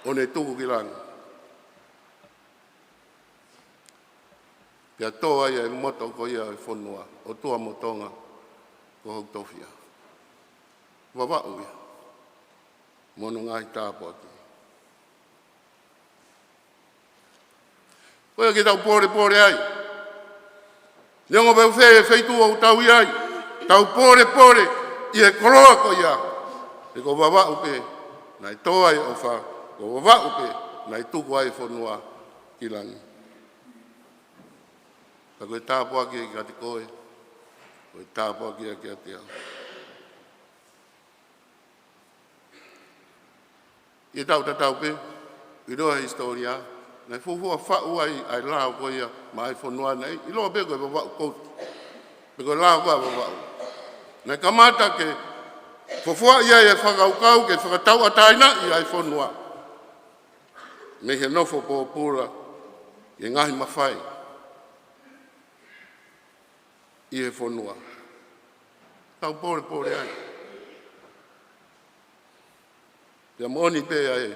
o ne tuku ki langa. Pia tō ai e moto ko ia e whanua o tua motonga ko hau tofia. Wawau ia. Mono ngai tāpua ki. Koe ki tau pore ai. Niongo peu wheitu au tau iai. Tau pore i e koroa ko ia. E ko wawau pe, nai tō ai o wha, ko wawau pe, nai tuku ai whanua ki langi. Ka koe tāpua ki kati koe, koe tāpua ki a ki ati au. I tau tatau pe, i roa historia, nai fufua whau ai lao ko ia, ma ai whanua nei, i loa pe koe wawau koutu. Pe koe lao koe wawau. Nai kamata ke fufua ia e whakaukau ke whakatau ataina i ai whanua. Me he nofo pōpura, i ngahi mawhai. I he whanua. Tau pore ai. Ia moni pe ai,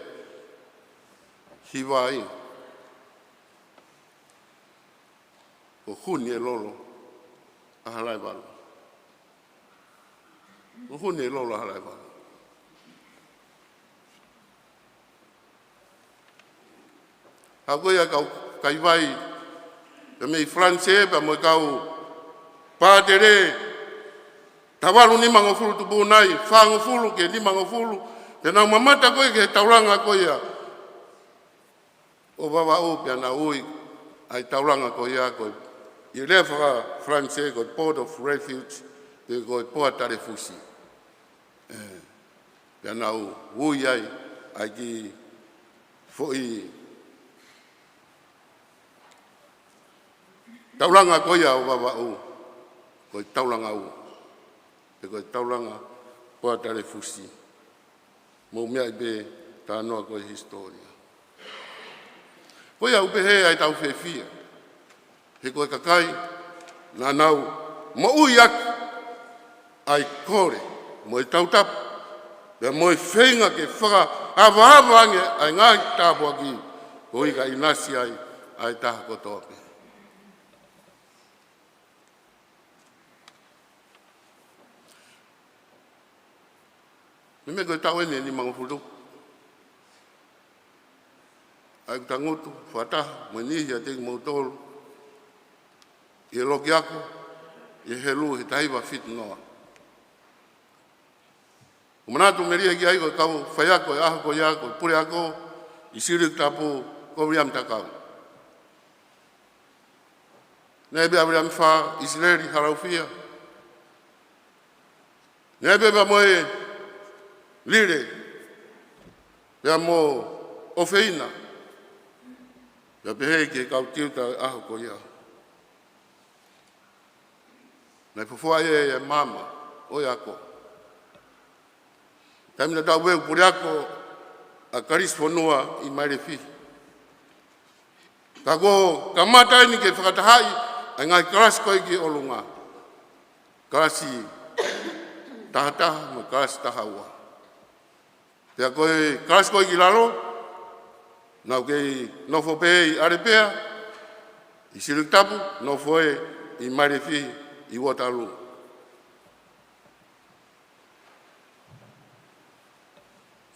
hiwa ai. Ko huni e lolo, a halai walu. Ko huni e lolo a halai walu. Hako ia kau kaiwai, e mei franse, pa mo kau pātere, tawalu ni mangofulu tupu nai, whangofulu ke ni mangofulu, te nau mamata koe ke tauranga koe ia. O wawa o pia na ui, ai tauranga ko ia ko i le whaka France ko Port of Refuge te ko poa tare fusi. Pea nau ui ai ki foi tauranga ko ia o baba u ko tauranga u te ko tauranga poa tare fusi. Mo mea i be ta noa ko historia. Ko ia upe he ai tau whewhia. He koe kakai, nā nau, mo ui aku, ai kore, mo i tautapu, pea mo i whenga ke whaka awa ange ai ngā tāpua ki, ko i ka inasi ai taha kotoa pe. Me koe tau ene ni mangafuru. Ai tangotu, whataha, mo nihi a teki mautoro, i loki ako, i helu he taiwa fit noa. O manatu meria ki aiko kau whaiako e aho ko i ako, pure ako, i Siulikutapu, ko riam takau. Nebe a riam wha Israeli haraufia. Nebe ba moe lire, bea mo ofeina, bea pehe ki kau tiuta aho ko i ako. Nei fufua e mama, o ako. Taimina tau weu puri ako a karis whanua i Mailefihi. Ka ko kamata ni ke whakatahai, ai ngai karas koe ki olunga. Karasi tahataha, ma karasi tahaua. Pea koe karas koe ki lalo, nau kei nofo pe i arepea, i Siulikutapu, nofo e i Mailefihi. I Watalu.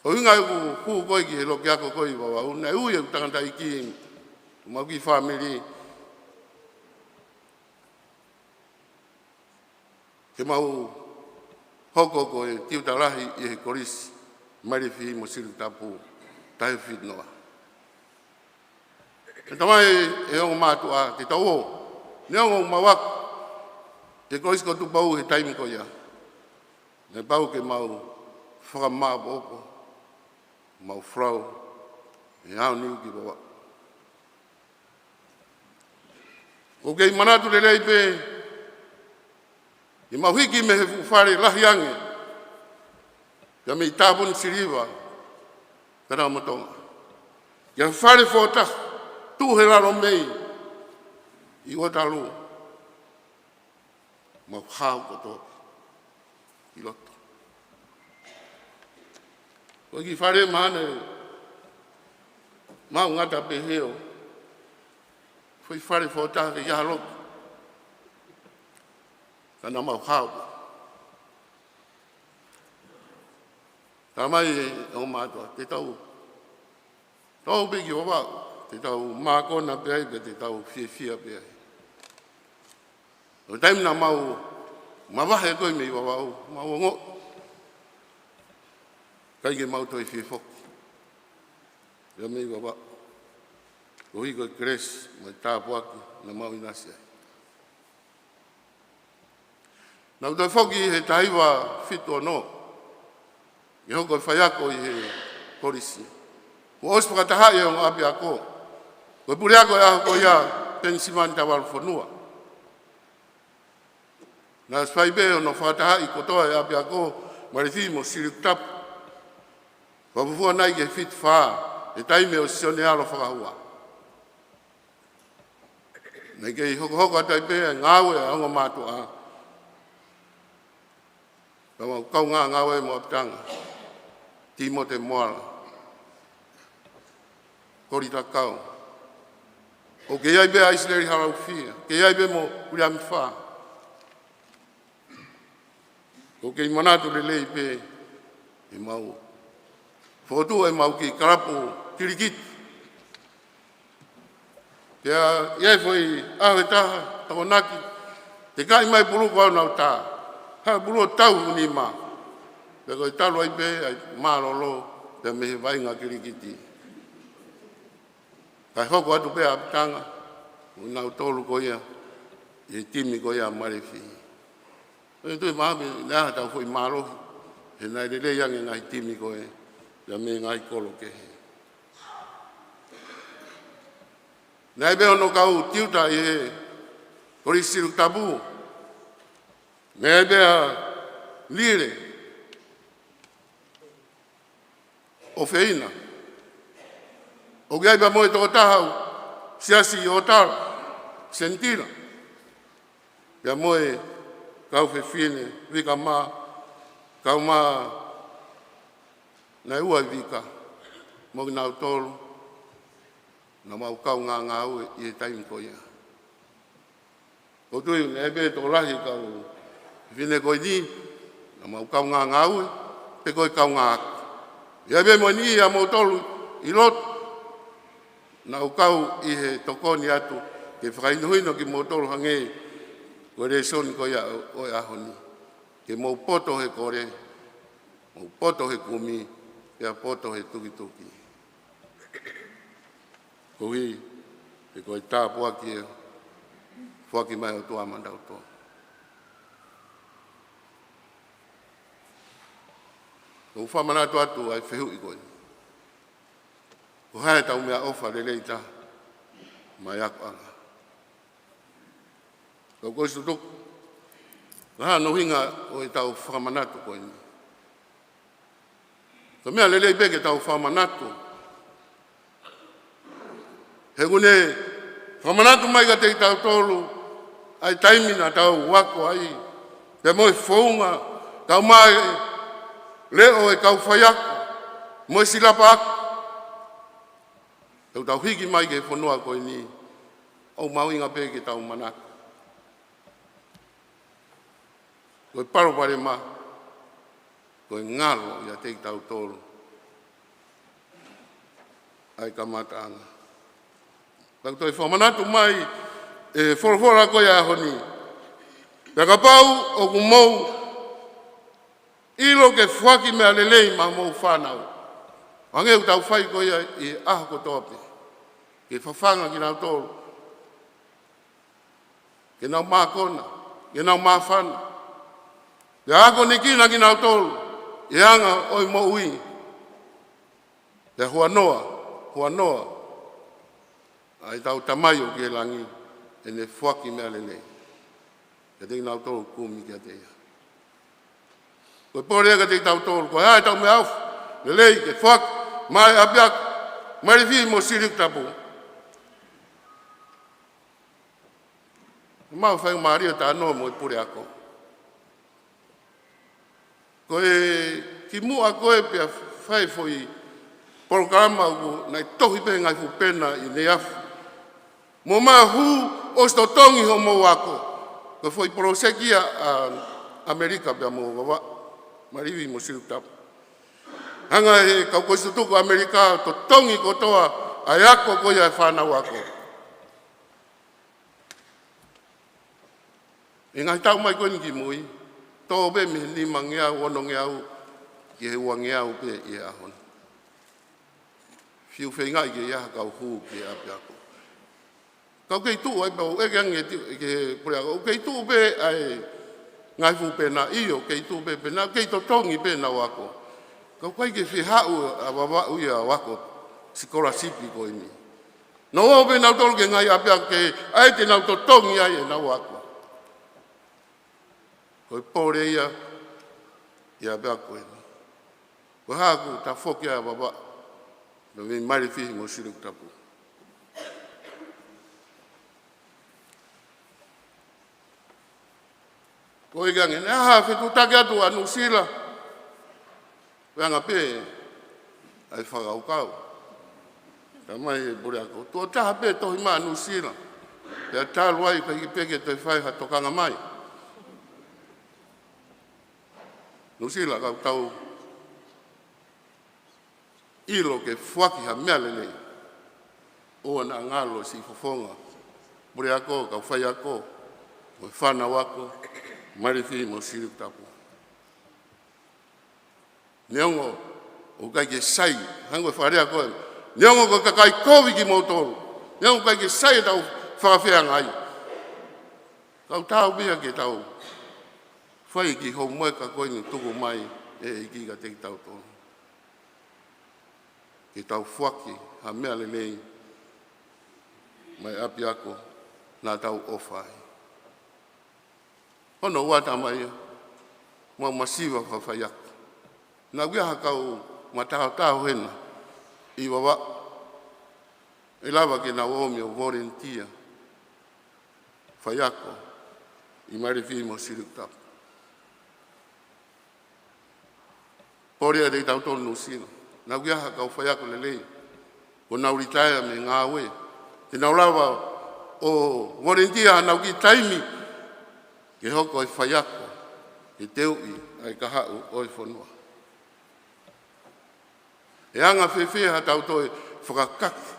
O inga ku koi ki he loki ako koi wawa. Una ui e utangata i ki mau ki family. Ke mau hoko ko e tiutarahi i he korisi. Mailefihi mo Siulikutapu. Tahe fit noa. E tamai e ongo mātua te tau o. Ne ongo mawaku. Te kois ko tu pau he taimi ko ia. Ne pau ke mau whakamā pōpo, mau frau, e hao niu ki bawa. O kei manatu le rei pe, i mau hiki me he whare lahi ange, ka me i tāpuni siriwa, ka rau matonga. Ia whare whota, tu he raro mei, i Watalu. Mau hau koto i loto. Ko ki whare mahane, mau ngata pe heo, fui whare whotaha ke ia loto. Kana mau hau. Tamai e o mātua, te tau. Tau pe ki wawau, te tau mākona pe ai, te tau fia pe ai. O taimina mau mawahe koe me i wawau, mau ongo. Kai ke mau toi fie foki. Ia me i wawau. O hiko e kres, mai tāpuaki, na mau inasi ai. Nau toi foki he taiwa fito no. I hoko e whaiako i he korisi. O ospakataha e o api ako. Koe puri ako e aho ko ia pensimani tawaru whanua. Nā spaibe o no whataha i kotoa e api ako Mailefihi mo Siulikutapu. Wapufua nai ke fit whaa, e taime o sione alo whakahua. Nei kei hoko ataipe e ngāwe a ongo mātua. Kau ngā ngāwe mo apitanga. Timo te moala. Korita kau. O ke iai be a Israeli haraufia. Ke iai be mo uriami whaa. O kei manatu le lei pe e mau. Whotu e mau ki karapo kirikiti. Pea iai foi awe taha, tako naki. Te kai mai pulu kwa nau taha. Ha pulu tau ni ma. Pea koi talu ai pe, ai marolo, pea mehe vai ngā kirikiti. Kai hoko atu pe apitanga. Unau tolu ko ia, e timi ko ia Mailefihi. E tui mahami, nea tau fui marohi, he nai lele yangi ngai timi ko e, ya me ngai kolo ke he. Nai beo no kau tiuta i he, Mailefihi Siulikutapu, nai bea lire, o feina, o gai ba moe toko tahau, siasi o tala, sentira, ya moe kau fefine, vika ma, kau ma, nai ua vika, mo nau tolu, na mau kau ngā ue i e taimi ko ia. O tui, nai be toko lahi kau fine ko i ni, na mau kau ngā ue, pe koe kau ngā aku. Ia be mo ni ia mo tolu i lotu, na ukau i he tokoni atu, ke whakainuhino ki mo tolu hangei, ko re soni ko ia o e ahoni. Ke mo poto he kore, mo poto he kumi, ke a poto he tuki. Ko hi, e koe tā puaki e, puaki mai o tua mandau toa. Ko whamanatu atu ai whehu i koe. Ko hae tau mea ofa lelei ta, mai aku anga. Ko koe sutuku, raha no hinga o e tau whamanatu koe ni. Ko mea lelei peke tau whamanatu. He gune, whamanatu mai ka te tau tolu, ai taimina tau wako ai, pe moe whaunga, tau mai, leo e kau whaiako, moe silapa aku. Tau hiki mai ke whanua koe ni, au mauinga pe ke tau manaka. Koe paro pare ma, koe ngalo ia te tau tolu. Ai ka mataanga. Tau toi whamanatu mai, e whorofora koe a honi. Peka pau o kumou, ilo ke whaki mea lelei ma mou whanau. Angeu tau whai koe i aho ko tope. Ke whawhanga ki nau tolu. Ke nau mākona, ke nau māwhana. Ke ako ni kina ki nau tolu. E anga oi mo ui. Ke hua noa. Ai tau tamai o ke langi. E ne whaki mea lelei. Ke te nau tolu kumi ki a te ia. Koe pōrea ka te tau tolu. Koe hae tau mea au. Lelei ke whaki. Mai apiak. Mailefihi Siulikutapu. Mau whai maria ta anō mo i pure ako. Koe ki mua koe pia whai fwoi programa uko nai tohi pe ngai fu pena i ne afu. Mo maa hu o stotongi ho mo ako. Koe fwoi prosekia a Amerika pia mo wawa. Mailefihi Siulikutapu. Hanga he kau koe sutuku Amerika to tongi kotoa ai ako koe ai whanau ako. E ngai tau mai koe ni ki mui, tō be me lima ngeau, ono ngeau, ki he ua ngeau pe i ahon. Fiu whai ngai ki ia kau hū ki api ako. Kau kei tū ai pau, e kiange ke pure ako, kei tū pe ai ngai fu pena iyo, kei tū pe pena, kei to tongi pena wako. Kau kai ke whihau a wawau ia wako, sikola sipi koe ni. No o pe nau tolu ke ngai api ako ke, ai te nau to tongi ai e nau wako. Koe pōre ia bea koe. Koe hāku ta whoki a baba, me me Mailefihi Siulikutapu. Koe gange, ne aha whetu take atu a Nusila. Weanga pē, ai whakau kau. Ta mai e bore ako, tua taha pē tohi maa Nusila. Pea tālu ai kai ki peke toi whai hatokanga mai. Nusila kau tau ilo ke whaki ha mea lelei. O na ngalo si fofonga. Bure ako, kau whai ako. Mo whanau ako. Mailefihi Siulikutapu. Neongo, o kai ke sai. Hango e wharea koe. Neongo ko kakai kovi ki mo tolu. Neongo kai ke sai tau whawhia ngai. Kau tau bia ke tau. Whai ki ho moe ka koe ni tuku mai e iki ka te tau tonu. Ki tau whaki ha mea le nei mai api ako nā tau ofai. Hono wata mai mua masiwa whawhai ako. Nā wiaha kau matahotao hena i wawa e lava ke na omi o volunteer whai ako i Mailefihi Siulikutapu. Porea dei tau tonu nusino. Nā wiaha kau whai ako lelei. Ko nau ritaya me ngā we. Te nau lava o volunteer nau ki taimi. Ke hoko e whai ako. Ke teu i ai ka hau o e whanua. E anga whewhea tau toi whakakaki.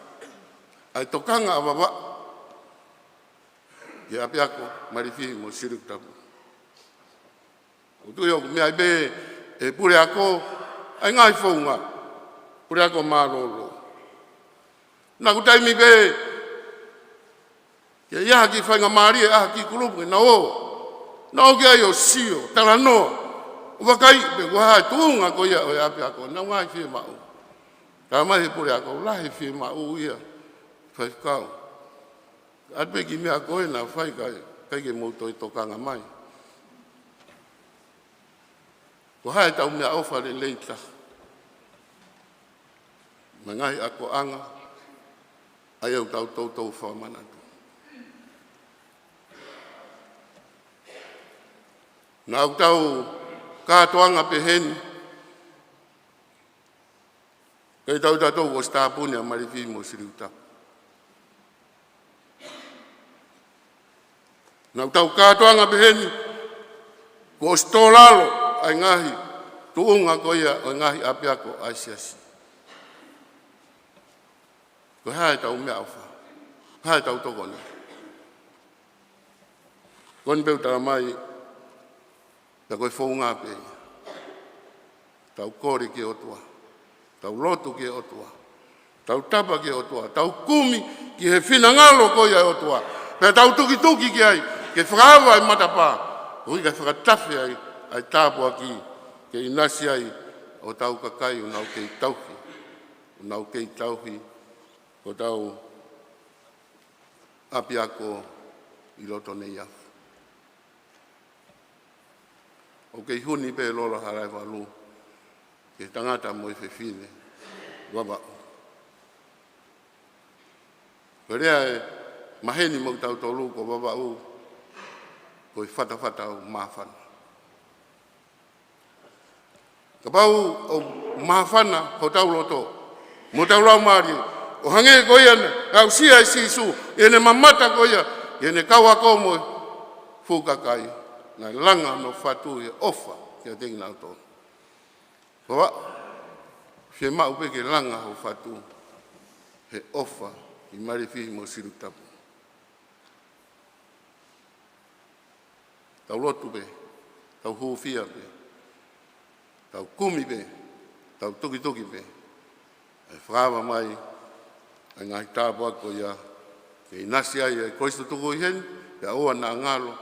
Ai tokanga a wawa. Ke api ako Mailefihi Siulikutapu. O tui o mea ibe e pure ako. Ai ngai whaunga. Pure ako marolo. Nā ku taimi be. Ke iaha ki whainga maari e aha ki kulupu na o. Na o ki ai o sio. Tala noa. O wakai be kuhaa tuunga ko ia o e api ako. Nā ngai whie mau. Tā mai he pure ako. Lahi whie mau ia. Whaikau. Atpe ki mea koe nā whaikai. Kai ke mouto i tokanga mai. Ko hae tau mea ofa le leita. Mangai ako anga. Ai au tau tau whamanatu. Nā au tau kātoanga peheni. Kei tau tatou o stapune a Mailefihi Siulikutapu. Nā au tau kātoanga peheni. Ko stolalo ai ngahi. Tuunga ko ia o ngahi api ako aisiasi. Ko hae tau mea awha. Hae tau tokona. Koni peu tala mai. Ta koe whaunga pe. Tau kore ki otua. Tau lotu ki otua. Tau tapa ki otua. Tau kumi ki he whinangalo ko ia otua. Pea tau tuki tuki ki ai. Ke whakawa ai matapa. Hui ka whakatafi ai. Ai tāpua ki. Ke inasi ai. O tau kakai unau kei tauhi. Unau kei tauhi. Ko tau api ako i loto nei afu. O kei huni pe lolo harai walu. Ke tangata mo i whewhine. Waba. Perea e maheni mo tau tolu ko waba u. Ko i whata o mawhana. Ka pau o mawhana ko tau loto. Mo tau lau maari. O hange ko ia au sia i sisu. Ene mamata ko ia. Ene kaua ko mo fukakai. Na langa no fatu e ofa. Kia tengi nau tonu. Kowa. Whie mau peke langa o fatu. He ofa. I Mailefihi Siulikutapu. Tau lotu pe. Tau huufia pe. Tau kumi pe. Tau tuki pe. E whakawa mai. Ai ngai tāpua ko ia. Ke inasi ai e koistu tuku i hen. Ke aua nā ngalo.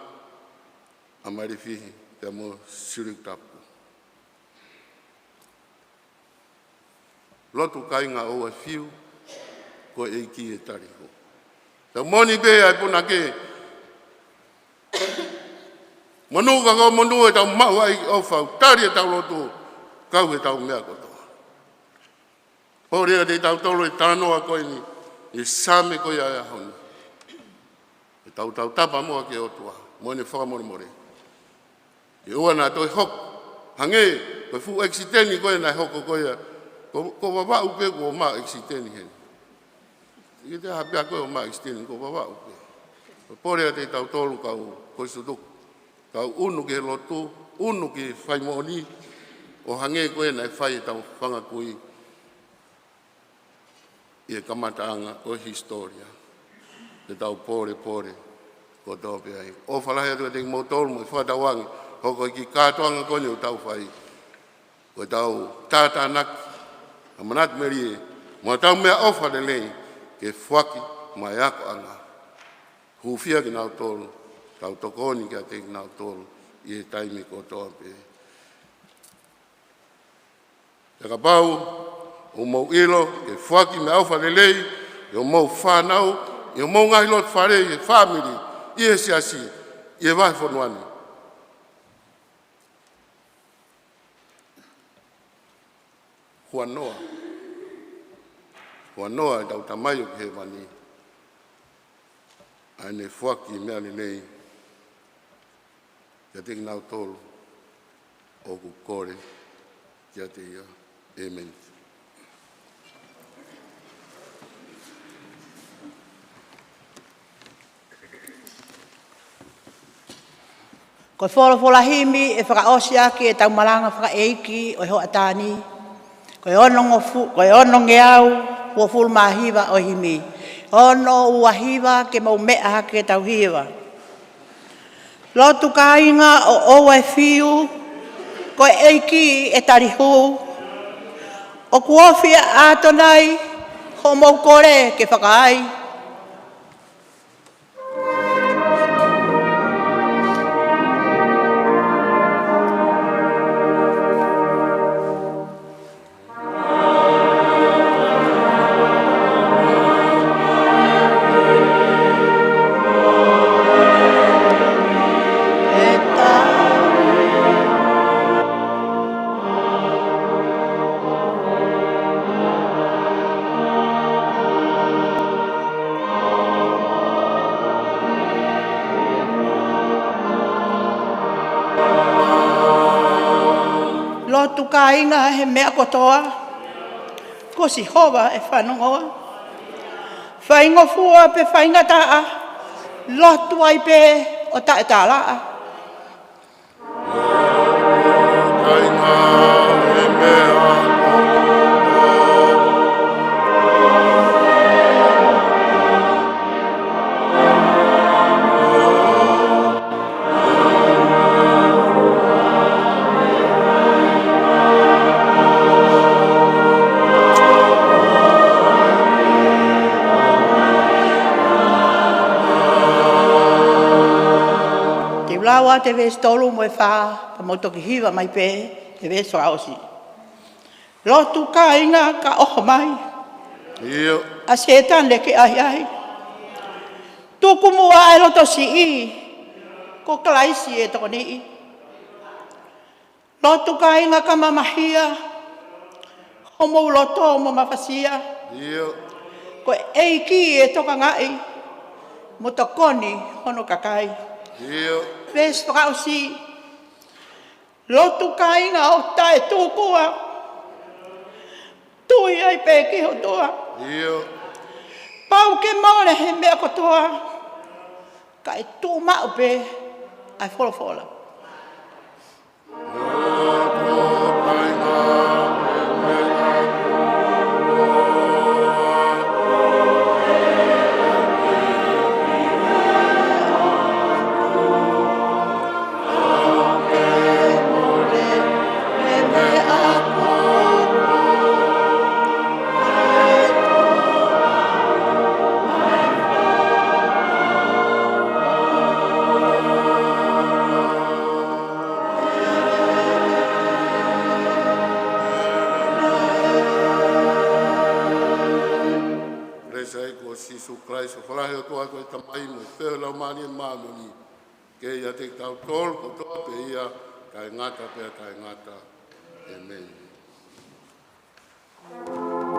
A Mailefihi Siulikutapu. Lotu kainga o e whiu. Ko e ki e tariko. Tau moni pe ai puna ke. Manu ka ko manu e tau mau ai o whau. Tari e tau lotu. Kau e tau mea koto. Pōrea te tau tolo e tānoa koe ni. E same koe ai ahoni. E tau tapa moa ke otua. Moe ne whakamore. E ua nā toi hok. Hange, koe fu eksiteni koe nai hoko koe. Ko wawa upe ko ma eksiteni hen. I te hapea koe o ma eksiteni ko wawa upe. Pōrea te tau tolo kau koe sutuku. Kau unu ke lotu. Unu ke whaimoni. O hange koe nai whai e tau whangakui. I e kamataanga o historia. Te tau pore, ko tau pe ai. O whalahe atu e tengi motolu mo i whatawangi. Hoko i ki kātoanga kone o tau whai. Ko tau tātānaki. A manat meri e. Mo tau mea ofa de lei. Ke whaki mai ako anga. hufia ki nau tolu, kau tokoni ki a te nau tolu, i e taimi kotoa pe. Te ka pau, o mau ilo, ke fuaki me au whalelei, i o mau whanau, i o mau ngai lot wharei, i e family, i e siasi, i e vai whanuani. Hua noa. Hua noa e tau tamai o ke he wani. Aine fuaki mea ni nei. Kia te nau tolu. O ku kore. Kia te ia. Amen. Ko whora himi e whakaosi ake e tau malanga whakaeiki o hoa tāni. Ko e ono nge au ua fulu mahiwa o himi. Ono ua hiwa ke mau mea hake tau hiwa. Lotu ka inga o oa e fiu, ko e eiki e tarihu. O kuofia atonai, ho mau kore ke whakaai. Lotu ka inga he mea kotoa, ko si hova e whanongoa. Whaingo fua pe whainga taa, lotu ai pe o tae tālaa. Ka inga he mea Lawa te ves tolu mo e wha, pa mo toki hiwa mai pe, te ves whaosi. Lotu ka inga ka oho mai. Iyo. A setan leke ahi ahi. Tuku mua e loto si i, ko kalaisi e toko ni i. Lotu ka inga ka mamahia, homo loto mo mawhasia. Iyo. Ko eiki e toka ngai, mo tokoni hono kakai. Iyo. Ves whakausi, lotu ka inga o tae tūkua, tui ai pēki ho toa. Iyo. Pau ke maone he mea kotoa, ka e tū mau pe, ai whola. Christ, o whalahe o toa koe tamai mo wheo lau mani e māmoni. Ke ia te tau tōl, ko toa pe ia, kai ngata pia kai ngata. Amen. Amen.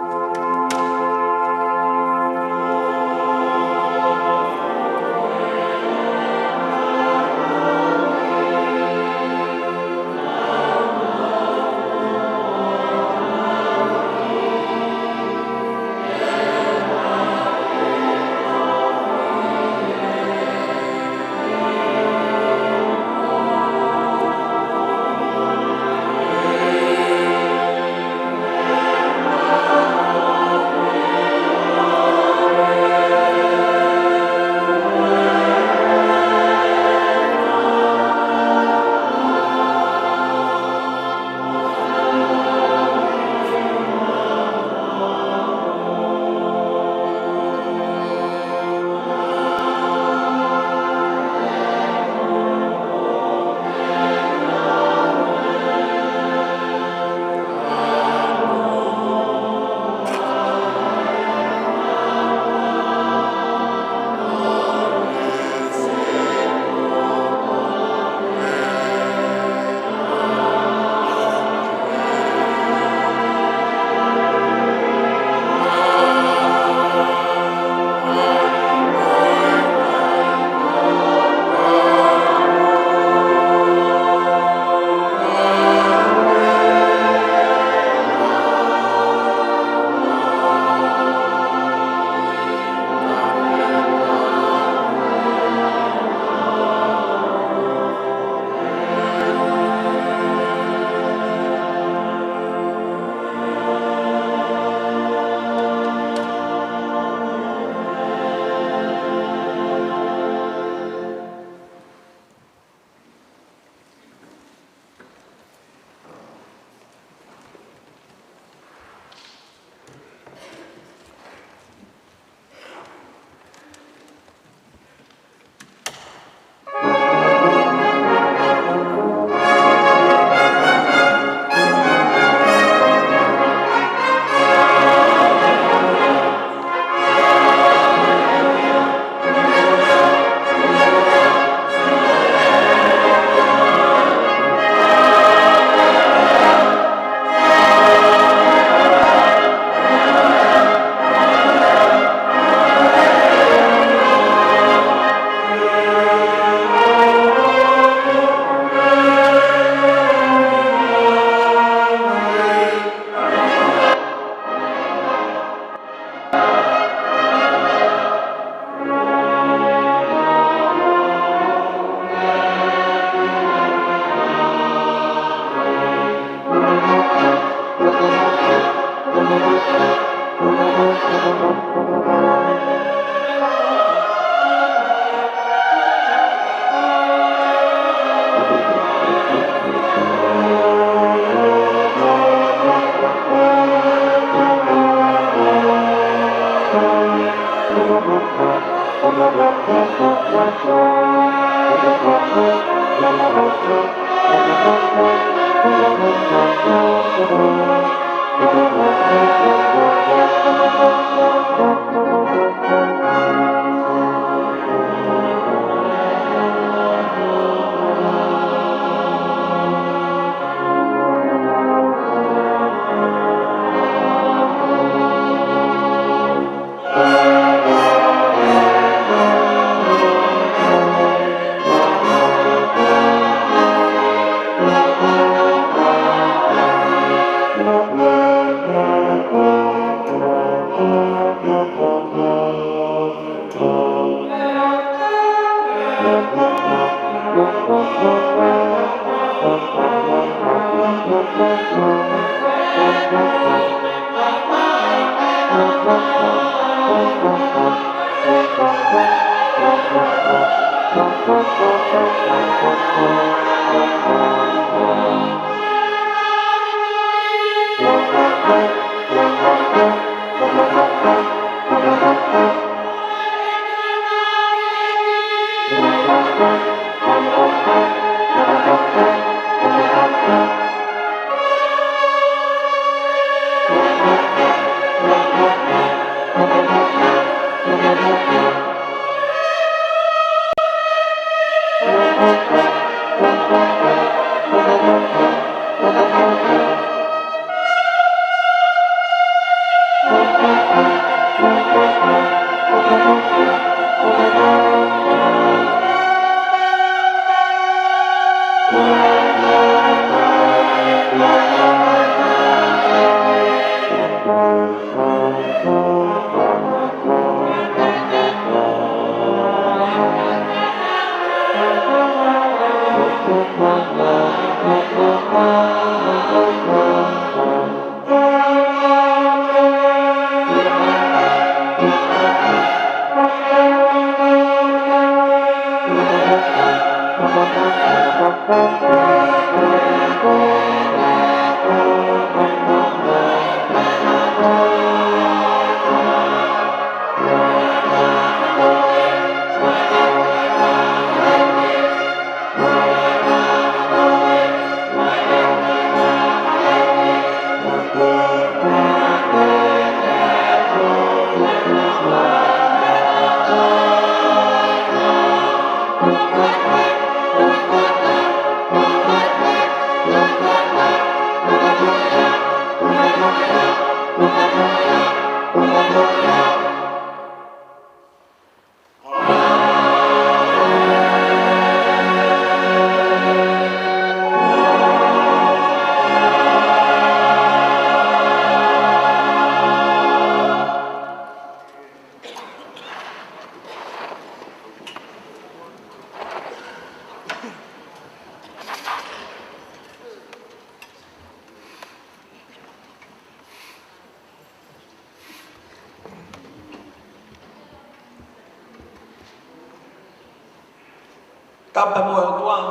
Tapa mo ang tuwang.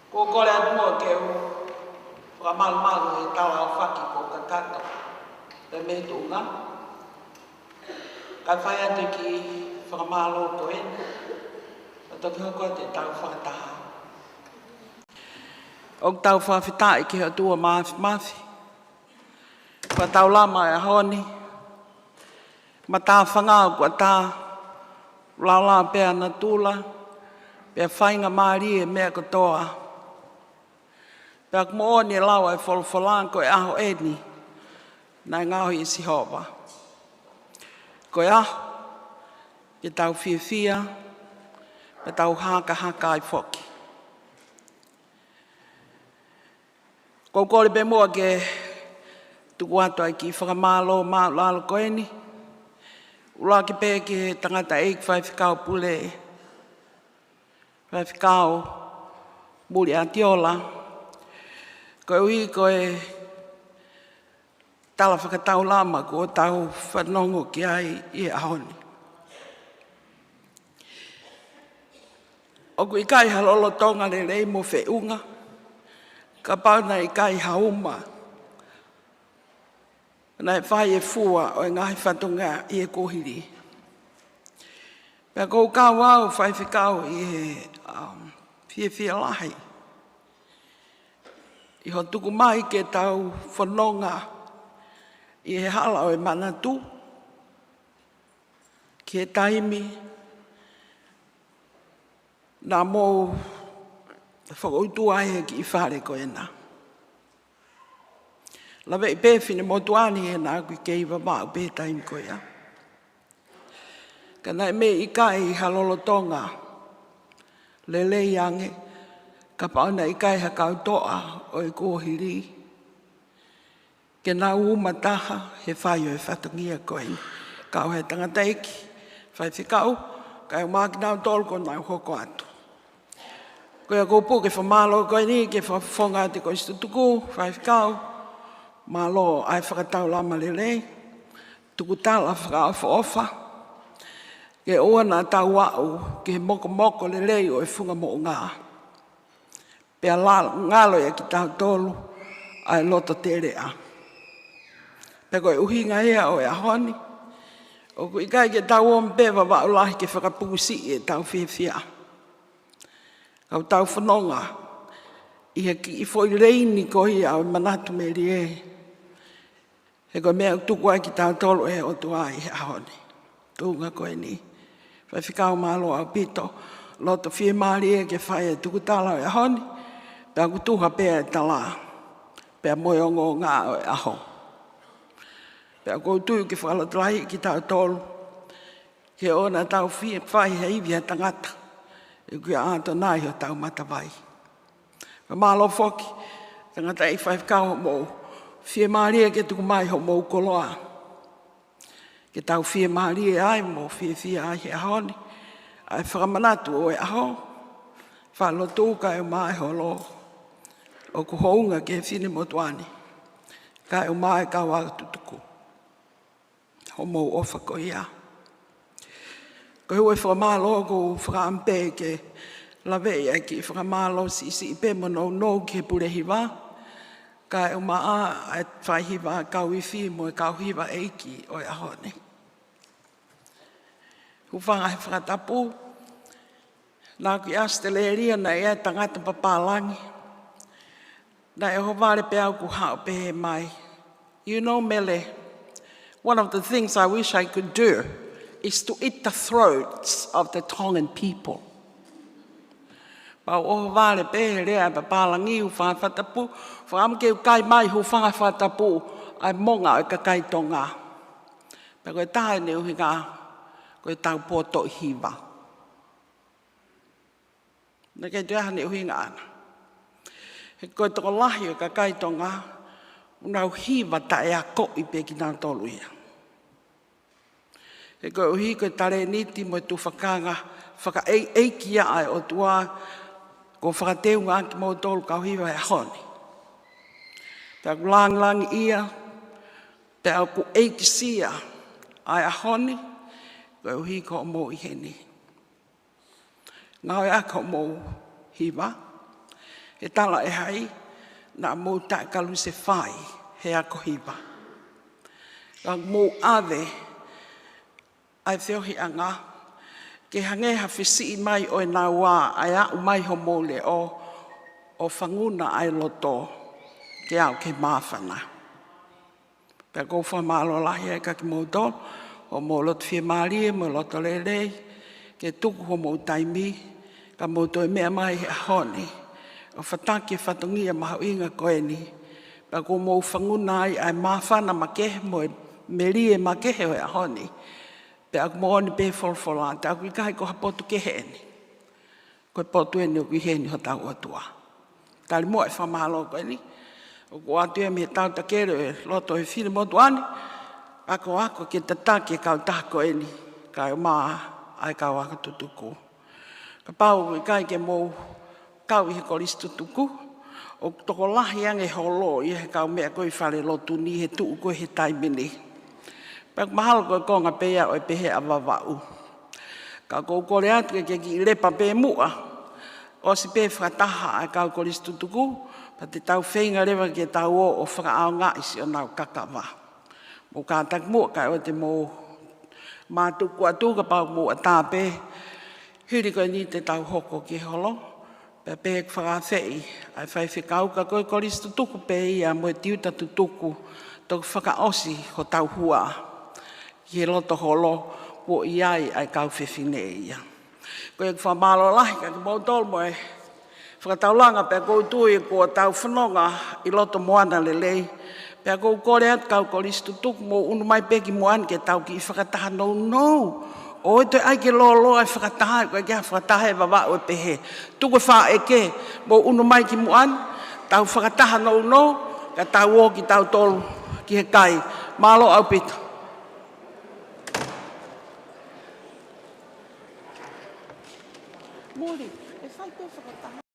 Ko le mo ke o mal e tala faki ko kakato. Le me tu nga. Ka fai ate ki whakamalo ko en. Ata ko te tau whakataha. Og tau whawhitai ki atua maafi. Ka tau lama e honi. Ma tā whangau kua tā. Lala pea na tula, pea whainga maari e mea katoa. Pea kumooni e lawa e wholwhalanko e aho eni, nai ngahi i sihowa. Ko e aho, pe tau whiawhia, pe tau haka ai whoki. Ko kore pe mua ke tuku atu ai ki whakamalo lalo ko eni, ula ki pē ki tangata eik whaiwhikau pule. Whaiwhikau muri a tiola. Ko ui ko e tala whakatau lama ko tau whanongo ki ai i ahoni. O ku i kai halolo tonga le rei mo whiunga. Ka pauna i kai hauma. Nai whai e fua o e ngahi whatunga i e kohiri. Pea kou kau au whai whikau i he whia lahi. I ho tuku mai ke tau whanonga i he hala o e manatu. Ki he taimi nā mō whakautu ai ki I whare ko e nā. Lawe I pēwhine mō tuani e nā kui kei wamau pē taimi ko ia. Ka nai me I kai I halolotonga le ange ka pauna I kai hakau toa o I kōhiri. Ke nā umataha he whai o e whatungia koe kau he tangata iki. Whai whikau, kai o māki nāu tolu ko nāu hoko atu. Koe a kōpū ke whamalo koe ni, ke whafonga te koe stutuku, whai whikau, malo ai whakatau lama lelei, tuku tala whakau whaofa, ke oa nā tau au, ke he moko lelei o e whunga mo ngā. Pea ngalo ia ki tau tolu, ai loto terea. Pea koe uhinga ea o e ahoni, o kui kai ke tau o mpewa wa ulahi ke whakapusi e tau whiawhia. Kau tau whanonga, I he ki I fwoi reini ko hi au manatu me rie. He koe mea tuku ai ki tau tolu e o tua I he ahoni. Tūnga koe ni. Whai whikau malo au pito, loto whie maari e ke whai e tuku tala o e ahoni, pea kutuha pēa e tala, pea moe o ngō ngā o e aho. Pea koutuyu ke whakalotrahi ki tau tolu, ke ona tau whai he iwi he tangata, e kuia āto nai o tau matawai. Ka mālo whoki, tangata I whai whikau mō, whie maari ke tuku mai ho mō koloa. Ke tau whie maari ai mō whie ai he ahoni, ai whakamanatu o e aho, whalotu kai o mai ho lo, o ku hounga ke whine motuani, kai o mai ka waka tutuku. Ho mō ofa ko ia. Ko hua whakamalo ko whakampe ke lawe ia ki whakamalo si I pe mono no ke purehi wā. Ka o maa ai whaihi wā kau I whi mo e kau hiwa eiki o e ahone. Hufanga he whakatapu. Nā ki asteleria na ea tangata papalangi. Nā e ho wāre pe au ku hao pe he mai. You know, Mele, one of the things I wish I could do is to eat the throats of the Tongan people. Pau o wāre pe rea pa pālangi u whāwhatapu, whaamke u kai mai hu whāwhatapu ai monga o ka kai tonga. Pa koe tae ne uhi ngā, koe tau poto hiwa. Na kei te aha ne uhi ngā ana. He koe toko lahi o ka kai tonga, unau hiwa ta e a ko I pe ki nā tolu ia. He koe uhi koe tare niti mo tu whakanga, whaka eiki ai o tua, ko whakateu ngā ki mo tolu kau hiwa e honi. Pea ku lang ia, pea ku eiki sia ai a honi, koe uhi ko mo I heni. Ngā ea ko mo hiwa, he tala e hai, nā mō tae kalu se whai, he ako hiwa. Ka mō ave, ai whiohi anga, ke hangeha whisi I mai o e nā wā, ai au mai ho mōle o whanguna ai loto, ke au ke māwhana. Pea kou whamalo lahi ai ka ki mō tō, o mō loto whie mārie, mō loto lelei, ke tuku ho mō taimi, ka mō toi mea mai he ahoni, o whataki e whatongia mahu inga koe ni, pea kou mō whanguna ai māwhana makehe mo e merie makehe o e ahoni, pea aku mooni pe wholwhola, te aku I kai ko hapotu ke heni. Koe potu eni o ki heni ho tau atua. Tari mua e whamalo koe ni. O ko atu e mi he tau takere e loto e whine motu ani. Ako ke tataki e kau tako eni. Kai o maa ai kau aka tutuku. Ka pau I kai ke mou kau I he koris tutuku. O toko lahi ange holo I he kau mea koe whare lotu ni he tuu koe he taimini. Pek mahalo koe konga pea o e pehe awawau. Ka kou kore atu ke ki lepa pe mua. O si pe whakataha ai kau koris tutuku. Pa te tau whenga rewa ke tau o whakaao ngā isi o nau kakawa. Mo ka tak mua kai o te mō Mātuku atu ka pau mo a tāpe. Hiri koe ni te tau hoko ki holo. Pea pēk whakawhei. Ai whai whikau ka koe koristu tuku pē ia mo e tiuta tu tuku. Tau whakaosi ho tau hua. Ki he loto holo po iai ai kau whiwhine ia. Koe whamalo lahi ka ki mautol mo e. Whakataulanga pea kou tui ko tau whanonga I loto moana lelei. Pea kou kore at kau koristu tuku mo unu mai peki moan ke tau ki whakataha nou. O e toi ai ke lolo ai whakataha, koe kia whakataha e wawa o pehe. Tuku wha e ke, mo unu mai ki muan, tau whakataha nou, ka tau o ki tau tolu ki he kai. Malo au pita. Mori, e whai koe whakataha.